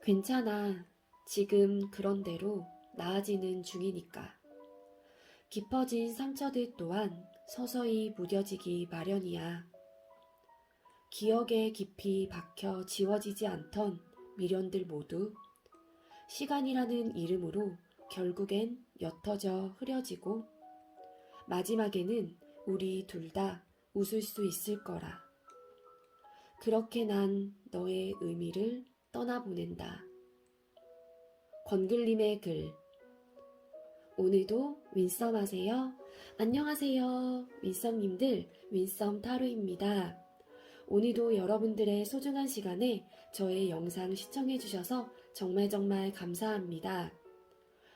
괜찮아. 지금 그런 대로 나아지는 중이니까. 깊어진 상처들 또한 서서히 무뎌지기 마련이야. 기억에 깊이 박혀 지워지지 않던 미련들 모두 시간이라는 이름으로 결국엔 옅어져 흐려지고 마지막에는 우리 둘 다 웃을 수 있을 거라. 그렇게 난 너의 의미를 떠나보낸다. 권글림의 글. 오늘도 윈썸 하세요. 안녕하세요. 윈썸님들, 윈썸 타로입니다. 오늘도 여러분들의 소중한 시간에 저의 영상 시청해주셔서 정말 감사합니다.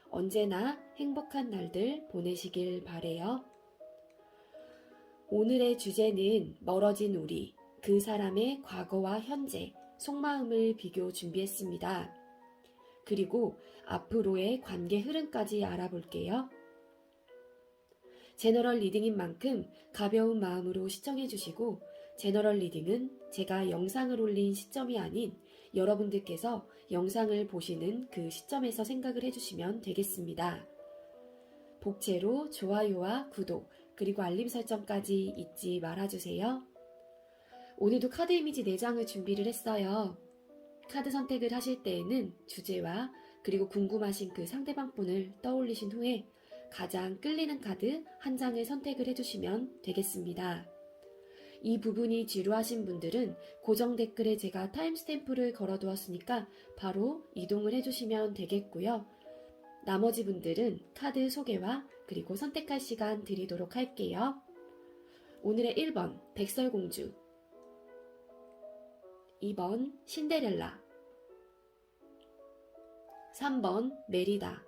언제나 행복한 날들 보내시길 바래요. 오늘의 주제는 멀어진 우리, 그 사람의 과거와 현재, 속마음을 비교 준비했습니다. 그리고 앞으로의 관계 흐름까지 알아볼게요. 제너럴 리딩인 만큼 가벼운 마음으로 시청해주시고 제너럴 리딩은 제가 영상을 올린 시점이 아닌 여러분들께서 영상을 보시는 그 시점에서 생각을 해주시면 되겠습니다. 복채로 좋아요와 구독 그리고 알림 설정까지 잊지 말아주세요. 오늘도 카드 이미지 4장을 준비를 했어요. 카드 선택을 하실 때에는 주제와 그리고 궁금하신 그 상대방 분을 떠올리신 후에 가장 끌리는 카드 한 장을 선택을 해주시면 되겠습니다. 이 부분이 지루하신 분들은 고정 댓글에 제가 타임스탬프를 걸어두었으니까 바로 이동을 해주시면 되겠고요. 나머지 분들은 카드 소개와 그리고 선택할 시간 드리도록 할게요. 오늘의 1번 백설공주, 2번 신데렐라, 3번 메리다,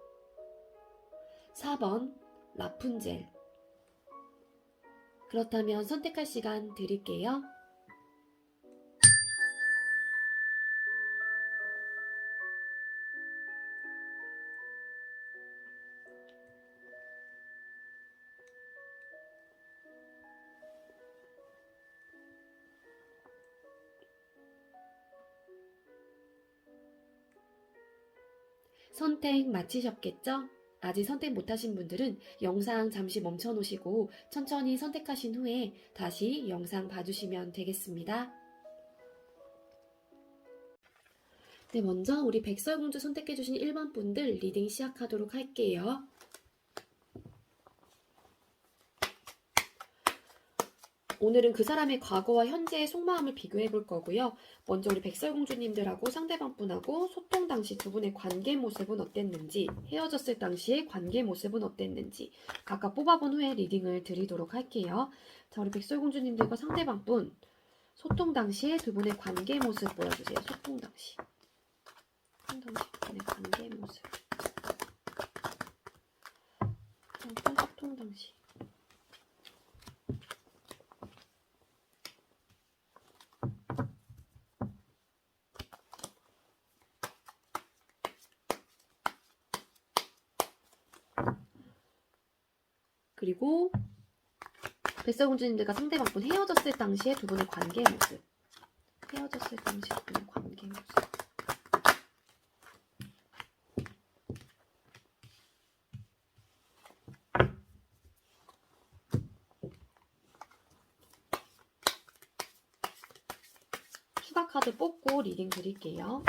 4번 라푼젤. 그렇다면 선택할 시간 드릴게요. 선택 마치셨겠죠? 아직 선택 못하신 분들은 영상 잠시 멈춰 놓으시고 천천히 선택하신 후에 다시 영상 봐주시면 되겠습니다. 네, 먼저 우리 백설공주 선택해주신 1번 분들 리딩 시작하도록 할게요. 오늘은 그 사람의 과거와 현재의 속마음을 비교해 볼 거고요. 먼저 우리 백설공주님들하고 상대방 분하고 소통 당시 두 분의 관계 모습은 어땠는지, 헤어졌을 당시의 관계 모습은 어땠는지 각각 뽑아본 후에 리딩을 드리도록 할게요. 자, 우리 백설공주님들과 상대방 분 소통 당시의 두 분의 관계 모습 보여주세요. 소통 당시 두 분의 관계 모습. 소통 당시. 그리고 백설공주님들과 상대방분 헤어졌을 당시의 두 분의 관계 모습. 헤어졌을 당시 두 분의 관계 모습. 추가 카드 뽑고 리딩 드릴게요.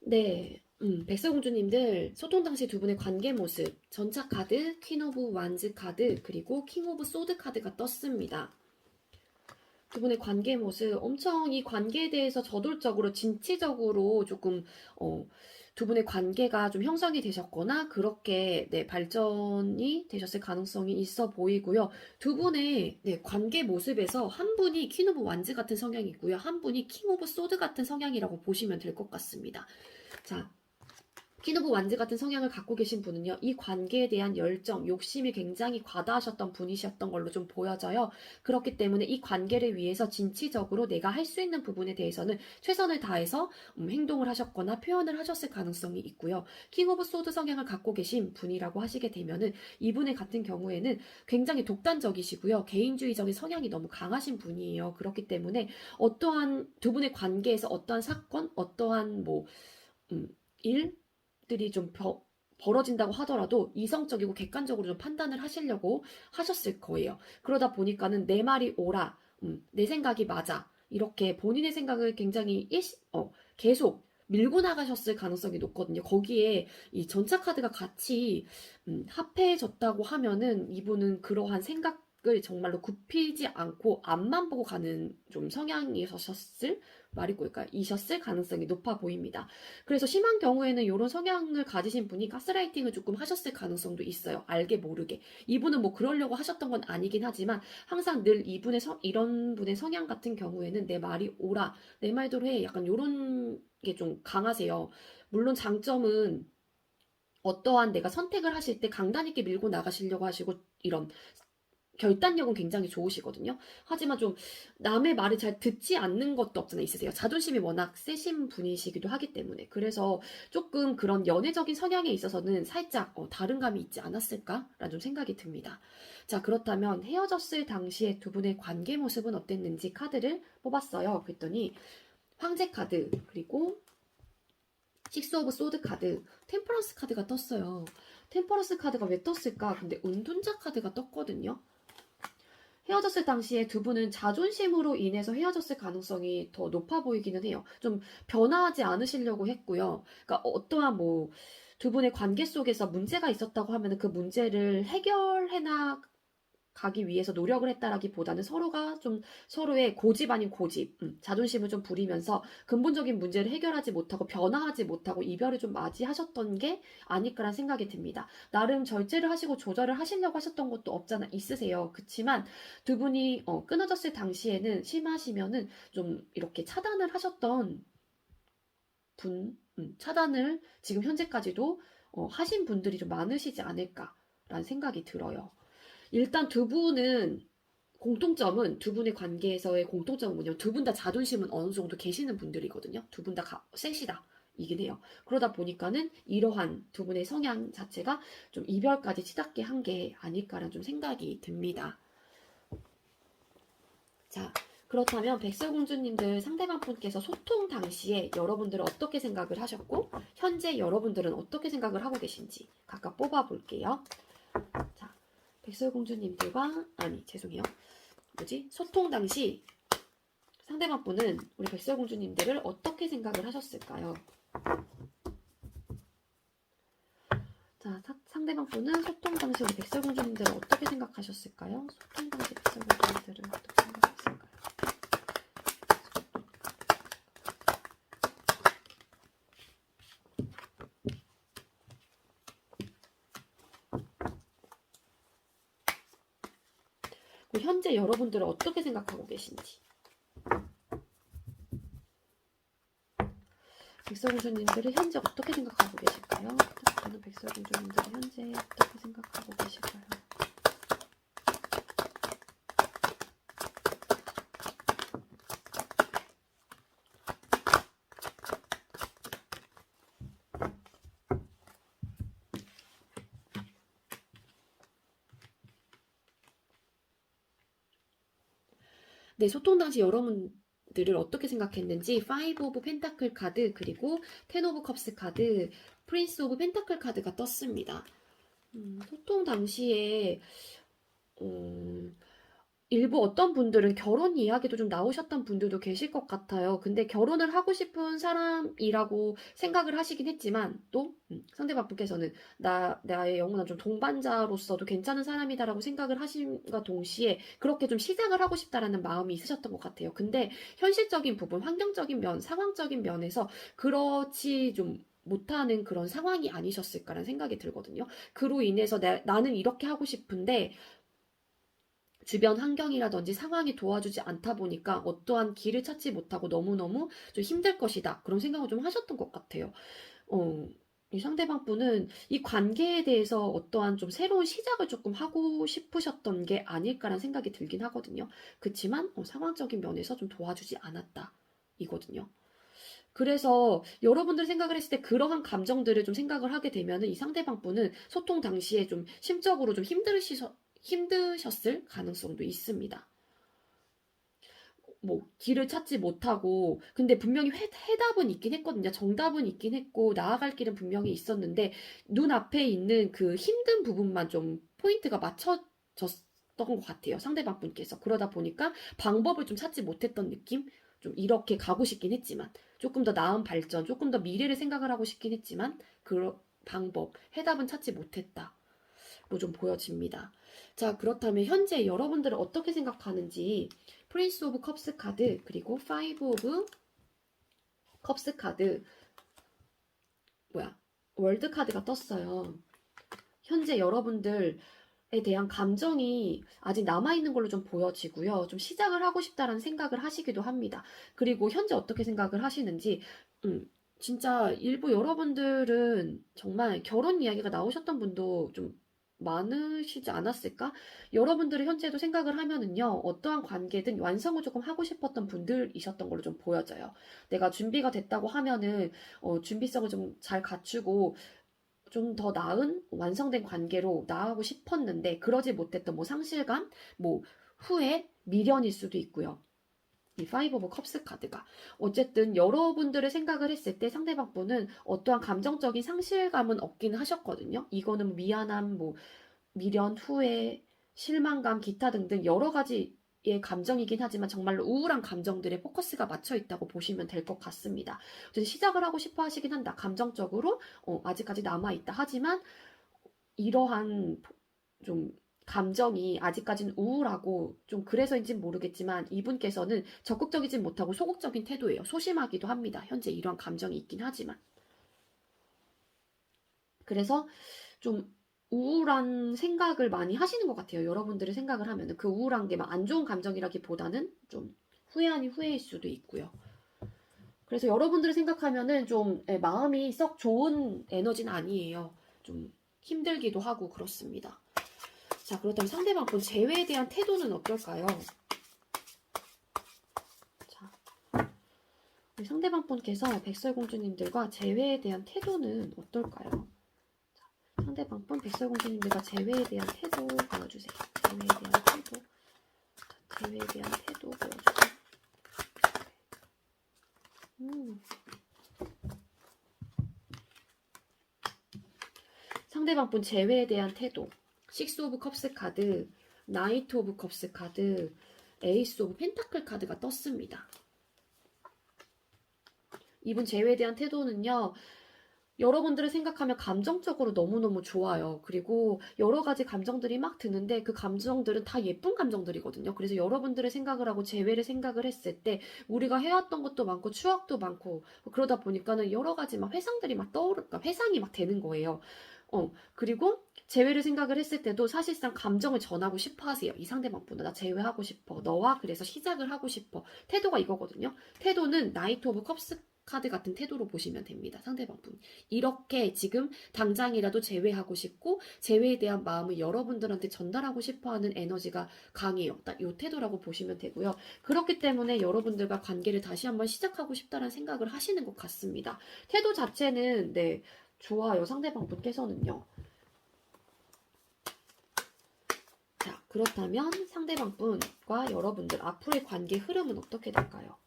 네, 백설공주님들 소통 당시 두 분의 관계 모습, 전차 카드, 퀸 오브 완즈 카드, 그리고 킹 오브 소드 카드가 떴습니다. 두 분의 관계 모습, 엄청 이 관계에 대해서 저돌적으로, 진취적으로 조금 두 분의 관계가 좀 형성이 되셨거나 그렇게 발전이 되셨을 가능성이 있어 보이고요. 두 분의 관계 모습에서 한 분이 퀸 오브 완즈 같은 성향이고요. 한 분이 킹 오브 소드 같은 성향이라고 보시면 될 것 같습니다. 자, 키노브 완즈 같은 성향을 갖고 계신 분은요, 이 관계에 대한 열정, 욕심이 굉장히 과다하셨던 분이셨던 걸로 좀 보여져요. 그렇기 때문에 이 관계를 위해서 진취적으로 내가 할 수 있는 부분에 대해서는 최선을 다해서 행동을 하셨거나 표현을 하셨을 가능성이 있고요. 킹 오브 소드 성향을 갖고 계신 분이라고 하시게 되면은 이분의 같은 경우에는 굉장히 독단적이시고요. 개인주의적인 성향이 너무 강하신 분이에요. 그렇기 때문에 어떠한 두 분의 관계에서 어떠한 사건, 어떠한 일, 들이 좀 벌어진다고 하더라도 이성적이고 객관적으로 좀 판단을 하시려고 하셨을 거예요. 그러다 보니까는 내 말이 옳아, 내 생각이 맞아. 이렇게 본인의 생각을 굉장히 계속 밀고 나가셨을 가능성이 높거든요. 거기에 이 전차 카드가 같이 합해졌다고 하면은 이분은 그러한 생각을 정말로 굽히지 않고 앞만 보고 가는 좀 성향이셨을 말이 꼴까 이셨을 가능성이 높아 보입니다. 그래서 심한 경우에는 이런 성향을 가지신 분이 가스라이팅을 조금 하셨을 가능성도 있어요. 알게 모르게. 이분은 뭐 그러려고 하셨던 건 아니긴 하지만 항상 늘 이런 분의 성향 같은 경우에는 내 말이 옳아, 내 말대로 해. 약간 이런 게 좀 강하세요. 물론 장점은 어떠한 내가 선택을 하실 때 강단 있게 밀고 나가시려고 하시고 이런 결단력은 굉장히 좋으시거든요. 하지만 좀 남의 말을 잘 듣지 않는 것도 없잖아 있으세요. 자존심이 워낙 세신 분이시기도 하기 때문에. 그래서 조금 그런 연애적인 성향에 있어서는 살짝 다른 감이 있지 않았을까라는 좀 생각이 듭니다. 자, 그렇다면 헤어졌을 당시에 두 분의 관계 모습은 어땠는지 카드를 뽑았어요. 그랬더니 황제 카드, 그리고 식스 오브 소드 카드, 템퍼런스 카드가 떴어요. 템퍼런스 카드가 왜 떴을까? 근데 은둔자 카드가 떴거든요. 헤어졌을 당시에 두 분은 자존심으로 인해서 헤어졌을 가능성이 더 높아 보이기는 해요. 좀 변화하지 않으시려고 했고요. 그러니까 어떠한 두 분의 관계 속에서 문제가 있었다고 하면 그 문제를 해결해나 가기 위해서 노력을 했다라기보다는 서로가 좀 서로의 고집 아닌 고집, 자존심을 좀 부리면서 근본적인 문제를 해결하지 못하고 변화하지 못하고 이별을 좀 맞이하셨던 게 아닐까라는 생각이 듭니다. 나름 절제를 하시고 조절을 하시려고 하셨던 것도 없잖아 있으세요. 그렇지만 두 분이 끊어졌을 당시에는 심하시면은 좀 이렇게 차단을 하셨던 차단을 지금 현재까지도 하신 분들이 좀 많으시지 않을까라는 생각이 들어요. 일단 두 분은 두 분의 관계에서의 공통점은 뭐냐면 두 분 다 자존심은 어느 정도 계시는 분들이거든요. 두 분 다 셋이다. 이긴 해요. 그러다 보니까는 이러한 두 분의 성향 자체가 좀 이별까지 치닫게 한 게 아닐까라는 좀 생각이 듭니다. 자, 그렇다면 백설공주님들 상대방 분께서 소통 당시에 여러분들은 어떻게 생각을 하셨고 현재 여러분들은 어떻게 생각을 하고 계신지 각각 뽑아볼게요. 자, 백설공주님들과 소통 당시 상대방 분은 우리 백설공주님들을 어떻게 생각을 하셨을까요? 자, 상대방 분은 소통 당시 우리 백설공주님들을 어떻게 생각하셨을까요? 소통 당시 백설공주님들을 어떻게 생각하셨을까요? 현재 여러분들은 어떻게 생각하고 계신지. 백설공주님들은 현재 어떻게 생각하고 계실까요? 저는 백설공주님들이 현재 어떻게 생각하고 계실까요? 네, 소통 당시 여러분들을 어떻게 생각했는지 5 오브 펜타클 카드, 그리고 10 오브 컵스 카드, 프린스 오브 펜타클 카드가 떴습니다. 소통 당시에 일부 어떤 분들은 결혼 이야기도 좀 나오셨던 분들도 계실 것 같아요. 근데 결혼을 하고 싶은 사람이라고 생각을 하시긴 했지만 또 상대방 분께서는 나의 영원한 좀 동반자로서도 괜찮은 사람이다라고 생각을 하심과 동시에 그렇게 좀 시작을 하고 싶다라는 마음이 있으셨던 것 같아요. 근데 현실적인 부분, 환경적인 면, 상황적인 면에서 그렇지 좀 못하는 그런 상황이 아니셨을까라는 생각이 들거든요. 그로 인해서 나는 이렇게 하고 싶은데 주변 환경이라든지 상황이 도와주지 않다 보니까 어떠한 길을 찾지 못하고 너무너무 좀 힘들 것이다. 그런 생각을 좀 하셨던 것 같아요. 이 상대방 분은 이 관계에 대해서 어떠한 좀 새로운 시작을 조금 하고 싶으셨던 게 아닐까라는 생각이 들긴 하거든요. 그치만 상황적인 면에서 좀 도와주지 않았다 이거든요. 그래서 여러분들 생각을 했을 때 그러한 감정들을 좀 생각을 하게 되면은 이 상대방 분은 소통 당시에 좀 심적으로 좀 힘드셨을 가능성도 있습니다. 뭐 길을 찾지 못하고 근데 분명히 해답은 있긴 했거든요. 정답은 있긴 했고 나아갈 길은 분명히 있었는데 눈앞에 있는 그 힘든 부분만 좀 포인트가 맞춰졌던 것 같아요. 상대방 분께서. 그러다 보니까 방법을 좀 찾지 못했던 느낌? 좀 이렇게 가고 싶긴 했지만 조금 더 나은 발전, 조금 더 미래를 생각을 하고 싶긴 했지만 그 방법, 해답은 찾지 못했다. 로 좀 보여집니다. 자, 그렇다면 현재 여러분들은 어떻게 생각하는지 프린스 오브 컵스 카드 그리고 파이브 오브 컵스 카드 월드 카드가 떴어요. 현재 여러분들에 대한 감정이 아직 남아있는 걸로 좀 보여지고요. 좀 시작을 하고 싶다라는 생각을 하시기도 합니다. 그리고 현재 어떻게 생각을 하시는지 진짜 일부 여러분들은 정말 결혼 이야기가 나오셨던 분도 좀 많으시지 않았을까? 여러분들이 현재도 생각을 하면은요, 어떠한 관계든 완성을 조금 하고 싶었던 분들이셨던 걸로 좀 보여져요. 내가 준비가 됐다고 하면은, 준비성을 좀 잘 갖추고, 좀 더 나은 완성된 관계로 나아가고 싶었는데, 그러지 못했던 뭐 상실감, 뭐 후회, 미련일 수도 있고요. 이 파이브 오브 컵스 카드가 어쨌든 여러분들의 생각을 했을 때 상대방 분은 어떠한 감정적인 상실감은 없긴 하셨거든요. 이거는 뭐 미안함, 뭐 미련, 후회, 실망감, 기타 등등 여러 가지의 감정이긴 하지만 정말로 우울한 감정들에 포커스가 맞춰 있다고 보시면 될 것 같습니다. 시작을 하고 싶어 하시긴 한다. 감정적으로 아직까지 남아 있다. 하지만 이러한 좀 감정이 아직까지는 우울하고 좀 그래서인지는 모르겠지만 이분께서는 적극적이진 못하고 소극적인 태도예요. 소심하기도 합니다. 현재 이러한 감정이 있긴 하지만. 그래서 좀 우울한 생각을 많이 하시는 것 같아요. 여러분들의 생각을 하면은 그 우울한 게 막 안 좋은 감정이라기보다는 좀 후회 아닌 후회일 수도 있고요. 그래서 여러분들을 생각하면은 좀 마음이 썩 좋은 에너지는 아니에요. 좀 힘들기도 하고 그렇습니다. 자, 그렇다면 상대방 분 재회에 대한 태도는 어떨까요? 자, 우리 상대방 분께서 백설공주님들과 재회에 대한 태도는 어떨까요? 자, 상대방 분 백설공주님들과 재회에 대한 태도 보여주세요. 재회에 대한 태도. 자, 재회에 대한 태도 보여주세요. 상대방 분 재회에 대한 태도. 식스 오브 컵스 카드, 나이트 오브 컵스 카드, 에이스 오브 펜타클 카드가 떴습니다. 이분 재회에 대한 태도는요. 여러분들을 생각하면 감정적으로 너무너무 좋아요. 그리고 여러 가지 감정들이 막 드는데 그 감정들은 다 예쁜 감정들이거든요. 그래서 여러분들의 생각을 하고 재회를 생각을 했을 때 우리가 해왔던 것도 많고 추억도 많고 그러다 보니까는 여러 가지 막 회상들이 막 떠오르니까 회상이 막 되는 거예요. 그리고 재회를 생각을 했을 때도 사실상 감정을 전하고 싶어 하세요. 이 상대방 분은 나 재회하고 싶어. 너와 그래서 시작을 하고 싶어. 태도가 이거거든요. 태도는 나이트 오브 컵스 카드 같은 태도로 보시면 됩니다. 상대방 분. 이렇게 지금 당장이라도 재회하고 싶고 재회에 대한 마음을 여러분들한테 전달하고 싶어하는 에너지가 강해요. 딱 이 태도라고 보시면 되고요. 그렇기 때문에 여러분들과 관계를 다시 한번 시작하고 싶다는 생각을 하시는 것 같습니다. 태도 자체는 좋아요. 상대방 분께서는요. 자, 그렇다면 상대방 분과 여러분들 앞으로의 관계 흐름은 어떻게 될까요?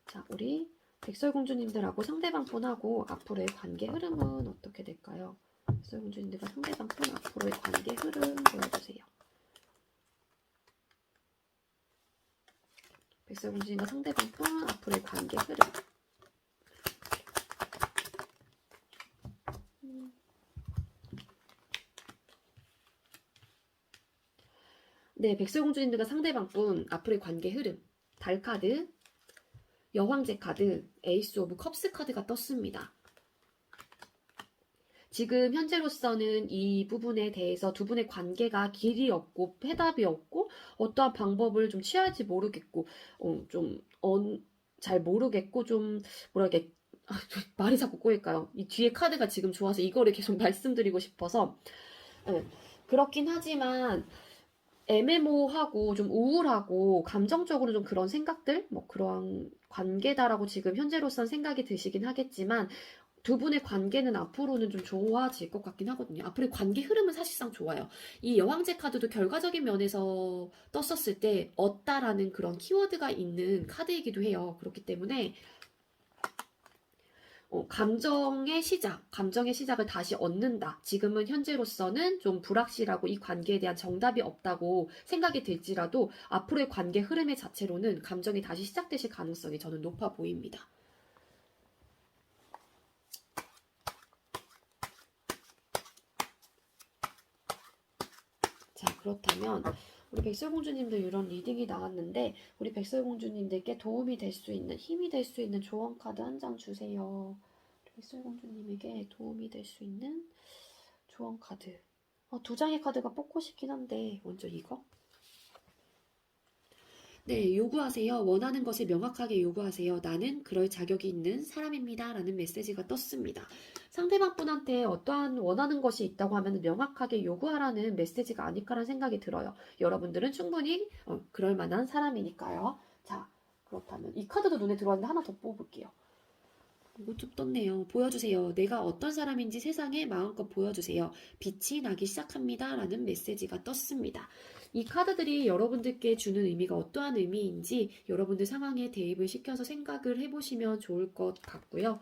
자, 우리 백설공주님들하고 상대방 분하고 앞으로의 관계 흐름은 어떻게 될까요? 백설공주님들과 상대방 분 앞으로의 관계 흐름 보여주세요. 백설공주님과 상대방 분 앞으로의 관계 흐름. 네, 백설공주님들과 상대방 분 앞으로의 관계 흐름. 달카드, 여황제 카드, 에이스 오브 컵스 카드가 떴습니다. 지금 현재로서는 이 부분에 대해서 두 분의 관계가 길이 없고 해답이 없고 어떠한 방법을 좀 취할지 모르겠고 잘 모르겠고 좀 뭐랄까 말이 자꾸 꼬일까요? 이 뒤에 카드가 지금 좋아서 이거를 계속 말씀드리고 싶어서. 네, 그렇긴 하지만 애매모호하고 좀 우울하고 감정적으로 좀 그런 생각들, 뭐 그런 관계다라고 지금 현재로선 생각이 드시긴 하겠지만 두 분의 관계는 앞으로는 좀 좋아질 것 같긴 하거든요. 앞으로의 관계 흐름은 사실상 좋아요. 이 여왕제 카드도 결과적인 면에서 떴었을 때 얻다라는 그런 키워드가 있는 카드이기도 해요. 그렇기 때문에 감정의 시작을 다시 얻는다. 지금은 현재로서는 좀 불확실하고 이 관계에 대한 정답이 없다고 생각이 들지라도 앞으로의 관계 흐름의 자체로는 감정이 다시 시작되실 가능성이 저는 높아 보입니다. 자, 그렇다면 우리 백설공주님도 이런 리딩이 나왔는데 우리 백설공주님들께 도움이 될 수 있는, 힘이 될 수 있는 조언 카드 한 장 주세요. 백설공주님에게 도움이 될 수 있는 조언 카드. 두 장의 카드가 뽑고 싶긴 한데 먼저 이거. 네, 요구하세요. 원하는 것을 명확하게 요구하세요. 나는 그럴 자격이 있는 사람입니다. 라는 메시지가 떴습니다. 상대방 분한테 어떠한 원하는 것이 있다고 하면 명확하게 요구하라는 메시지가 아닐까라는 생각이 들어요. 여러분들은 충분히 그럴 만한 사람이니까요. 자, 그렇다면 이 카드도 눈에 들어왔는데 하나 더 뽑을게요. 이거 좀 떴네요. 보여주세요. 내가 어떤 사람인지 세상에 마음껏 보여주세요. 빛이 나기 시작합니다. 라는 메시지가 떴습니다. 이 카드들이 여러분들께 주는 의미가 어떠한 의미인지 여러분들 상황에 대입을 시켜서 생각을 해보시면 좋을 것 같고요.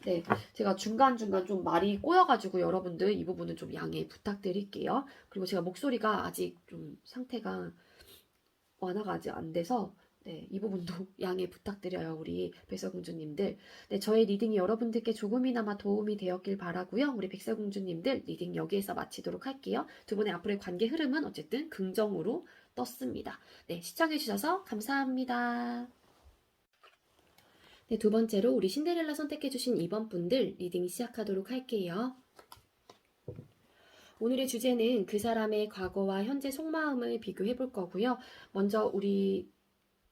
네, 제가 중간중간 좀 말이 꼬여가지고 여러분들 이 부분은 좀 양해 부탁드릴게요. 그리고 제가 목소리가 아직 좀 상태가 완화가 아직 안 돼서 네, 이 부분도 양해 부탁드려요. 우리 백설공주님들. 네, 저의 리딩이 여러분들께 조금이나마 도움이 되었길 바라고요. 우리 백설공주님들 리딩 여기에서 마치도록 할게요. 두 분의 앞으로의 관계 흐름은 어쨌든 긍정으로 떴습니다. 네, 시청해주셔서 감사합니다. 네, 두 번째로 우리 신데렐라 선택해주신 2번 분들 리딩 시작하도록 할게요. 오늘의 주제는 그 사람의 과거와 현재 속마음을 비교해 볼 거고요. 먼저 우리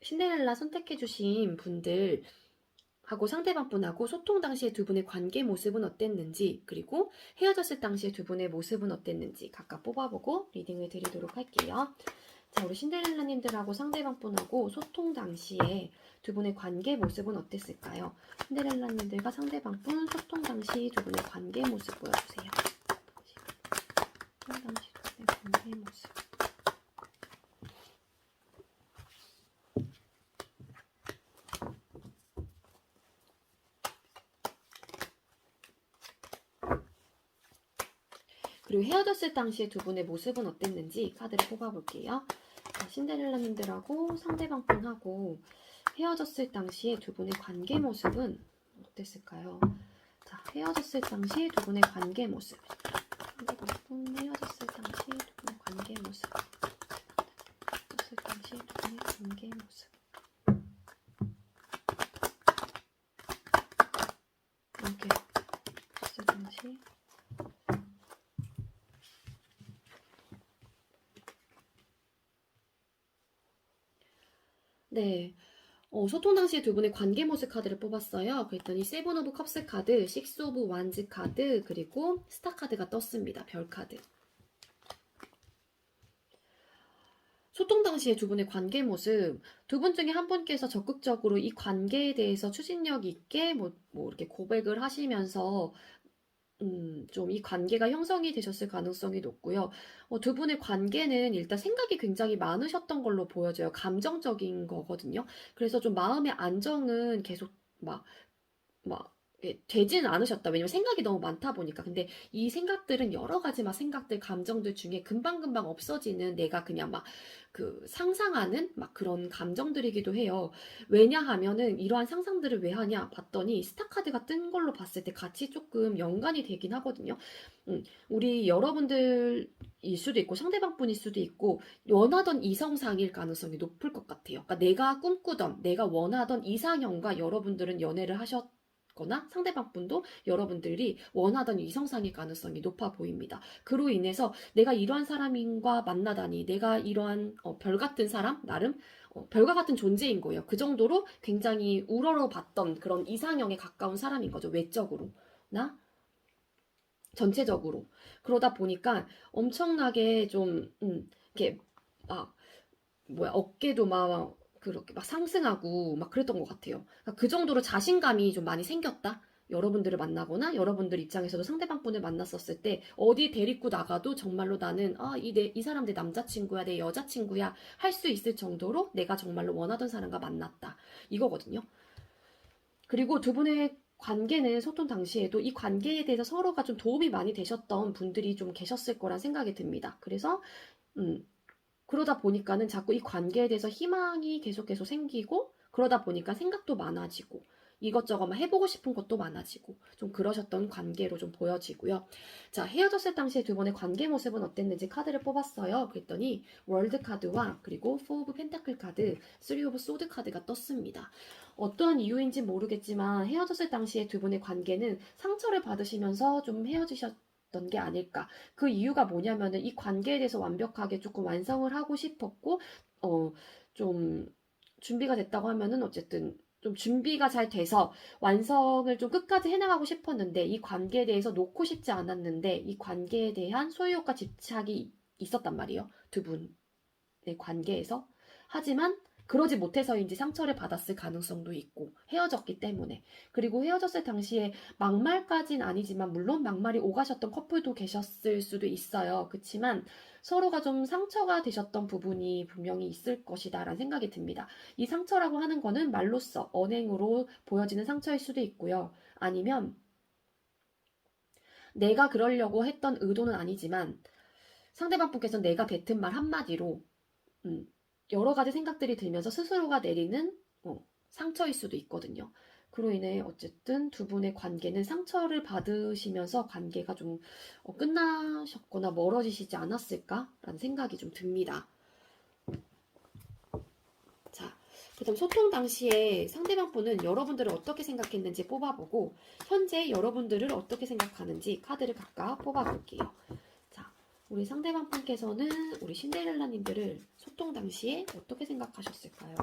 신데렐라 선택해주신 분들 하고 상대방 분하고 소통 당시에 두 분의 관계 모습은 어땠는지, 그리고 헤어졌을 당시에 두 분의 모습은 어땠는지 각각 뽑아보고 리딩을 드리도록 할게요. 자, 우리 신데렐라님들하고 상대방 분하고 소통 당시에 두 분의 관계 모습은 어땠을까요? 신데렐라님들과 상대방 분 소통 당시 두 분의 관계 모습 보여주세요. 소통 당시 두 분의 관계 모습. 그리고 헤어졌을 당시에 두 분의 모습은 어땠는지 카드를 뽑아볼게요. 자, 신데렐라님들하고 상대방 분하고 헤어졌을 당시에 두 분의 관계 모습은 어땠을까요? 자, 헤어졌을 당시 두 분의 관계 모습. 상대방 분 헤어졌을 당시 두 분의 관계 모습. 헤어졌을 당시 두 분의 관계 모습. 이렇게 헤어졌을 당시. 네, 소통 당시에 두 분의 관계 모습 카드를 뽑았어요. 그랬더니 세븐 오브 컵스 카드, 식스 오브 완즈 카드, 그리고 스타 카드가 떴습니다. 별 카드. 소통 당시에 두 분의 관계 모습, 두 분 중에 한 분께서 적극적으로 이 관계에 대해서 추진력 있게 뭐 이렇게 고백을 하시면서 좀 이 관계가 형성이 되셨을 가능성이 높고요. 두 분의 관계는 일단 생각이 굉장히 많으셨던 걸로 보여져요. 감정적인 거거든요. 그래서 좀 마음의 안정은 계속 막 되지는 않으셨다. 왜냐면 생각이 너무 많다 보니까. 근데 이 생각들은 여러 가지 막 생각들, 감정들 중에 금방금방 없어지는 내가 그냥 막 상상하는 막 그런 감정들이기도 해요. 왜냐하면은 이러한 상상들을 왜 하냐 봤더니 스타카드가 뜬 걸로 봤을 때 같이 조금 연관이 되긴 하거든요. 우리 여러분들일 수도 있고 상대방 분일 수도 있고 원하던 이성상일 가능성이 높을 것 같아요. 그러니까 내가 꿈꾸던, 내가 원하던 이상형과 여러분들은 연애를 하셨 거나 상대방 분도 여러분들이 원하던 이성상의 가능성이 높아 보입니다. 그로 인해서 내가 이러한 사람과 만나다니, 내가 이러한 별 같은 사람, 나름 별과 같은 존재인 거예요. 그 정도로 굉장히 우러러봤던 그런 이상형에 가까운 사람인 거죠. 외적으로 나 전체적으로. 그러다 보니까 엄청나게 좀 이렇게 막 어깨도 막 그렇게 막 상승하고 막 그랬던 것 같아요. 그러니까 그 정도로 자신감이 좀 많이 생겼다. 여러분들을 만나거나 여러분들 입장에서도 상대방 분을 만났었을 때 어디 데리고 나가도 정말로 나는 이 사람 내 남자친구야, 내 여자친구야 할 수 있을 정도로 내가 정말로 원하던 사람과 만났다. 이거거든요. 그리고 두 분의 관계는 소통 당시에도 이 관계에 대해서 서로가 좀 도움이 많이 되셨던 분들이 좀 계셨을 거란 생각이 듭니다. 그래서 그러다 보니까는 자꾸 이 관계에 대해서 희망이 계속 생기고, 그러다 보니까 생각도 많아지고 이것저것 막 해보고 싶은 것도 많아지고 좀 그러셨던 관계로 좀 보여지고요. 자, 헤어졌을 당시에 두 분의 관계 모습은 어땠는지 카드를 뽑았어요. 그랬더니 월드 카드와 그리고 4 오브 펜타클 카드, 3 오브 소드 카드가 떴습니다. 어떠한 이유인지 모르겠지만 헤어졌을 당시에 두 분의 관계는 상처를 받으시면서 좀 헤어지셨던 게 아닐까. 그 이유가 뭐냐면은 이 관계에 대해서 완벽하게 조금 완성을 하고 싶었고, 좀 준비가 됐다고 하면은 어쨌든 좀 준비가 잘 돼서 완성을 좀 끝까지 해나가고 싶었는데, 이 관계에 대해서 놓고 싶지 않았는데 이 관계에 대한 소유욕과 집착이 있었단 말이에요. 두 분의 관계에서. 하지만 그러지 못해서인지 상처를 받았을 가능성도 있고, 헤어졌기 때문에. 그리고 헤어졌을 당시에 막말까진 아니지만 물론 막말이 오가셨던 커플도 계셨을 수도 있어요. 그렇지만 서로가 좀 상처가 되셨던 부분이 분명히 있을 것이다 라는 생각이 듭니다. 이 상처라고 하는 거는 말로써 언행으로 보여지는 상처일 수도 있고요. 아니면 내가 그러려고 했던 의도는 아니지만 상대방 분께서 내가 뱉은 말 한마디로 여러 가지 생각들이 들면서 스스로가 내리는 상처일 수도 있거든요. 그로 인해 어쨌든 두 분의 관계는 상처를 받으시면서 관계가 좀 끝나셨거나 멀어지시지 않았을까라는 생각이 좀 듭니다. 자, 그다음 소통 당시에 상대방 분은 여러분들을 어떻게 생각했는지 뽑아보고 현재 여러분들을 어떻게 생각하는지 카드를 각각 뽑아볼게요. 우리 상대방 분께서는 우리 신데렐라님들을 소통 당시에 어떻게 생각하셨을까요?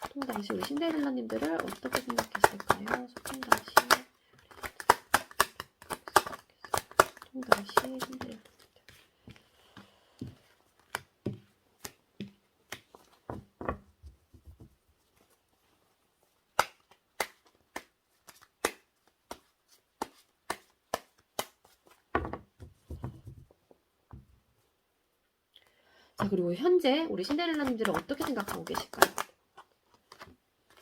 소통 당시 우리 신데렐라님들을 어떻게 생각했을까요? 소통 당시 신데렐라. 자, 그리고 현재 우리 신데렐라님들은 어떻게 생각하고 계실까요?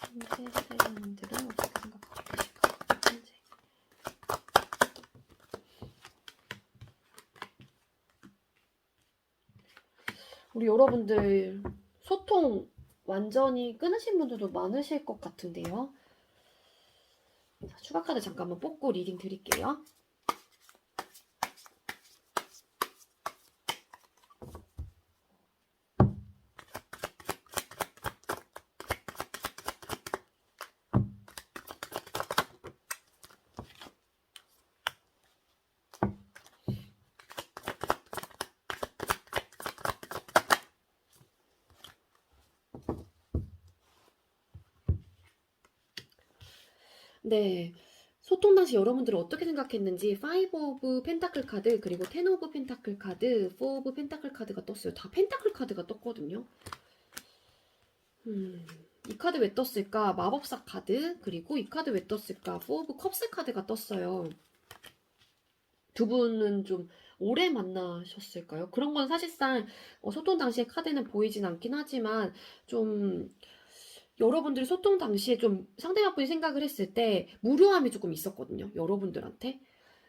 현재 신데렐라님들은 어떻게 생각하고 계실까요? 현재. 우리 여러분들 소통 완전히 끊으신 분들도 많으실 것 같은데요. 자, 추가 카드 잠깐만 뽑고 리딩 드릴게요. 네. 소통 당시 여러분들은 어떻게 생각했는지 5 오브 펜타클 카드, 그리고 10 오브 펜타클 카드, 4 오브 펜타클 카드가 떴어요. 다 펜타클 카드가 떴거든요. 이 카드 왜 떴을까? 마법사 카드, 그리고 이 카드 왜 떴을까? 4 오브 컵스 카드가 떴어요. 두 분은 좀 오래 만나셨을까요? 그런 건 사실상 소통 당시의 카드는 보이진 않긴 하지만 좀 여러분들이 소통 당시에 좀 상대방분이 생각을 했을 때 무료함이 조금 있었거든요. 여러분들한테.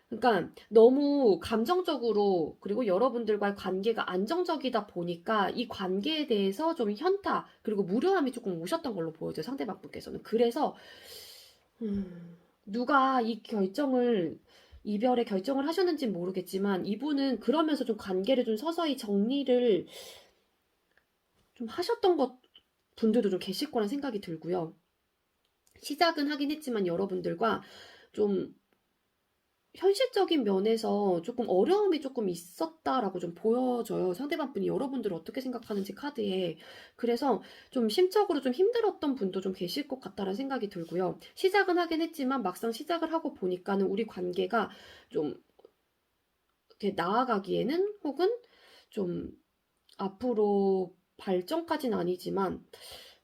그러니까 너무 감정적으로, 그리고 여러분들과의 관계가 안정적이다 보니까 이 관계에 대해서 좀 현타 그리고 무료함이 조금 오셨던 걸로 보여져요. 상대방분께서는. 그래서 누가 이 결정을, 이별의 결정을 하셨는지는 모르겠지만 이분은 그러면서 좀 관계를 좀 서서히 정리를 좀 하셨던 분들도 좀 계실 거란 생각이 들고요. 시작은 하긴 했지만 여러분들과 좀 현실적인 면에서 조금 어려움이 조금 있었다라고 좀 보여져요. 상대방 분이 여러분들을 어떻게 생각하는지 카드에. 그래서 좀 심적으로 좀 힘들었던 분도 좀 계실 것 같다라는 생각이 들고요. 시작은 하긴 했지만 막상 시작을 하고 보니까는 우리 관계가 좀 이렇게 나아가기에는 혹은 좀 앞으로 발전까지는 아니지만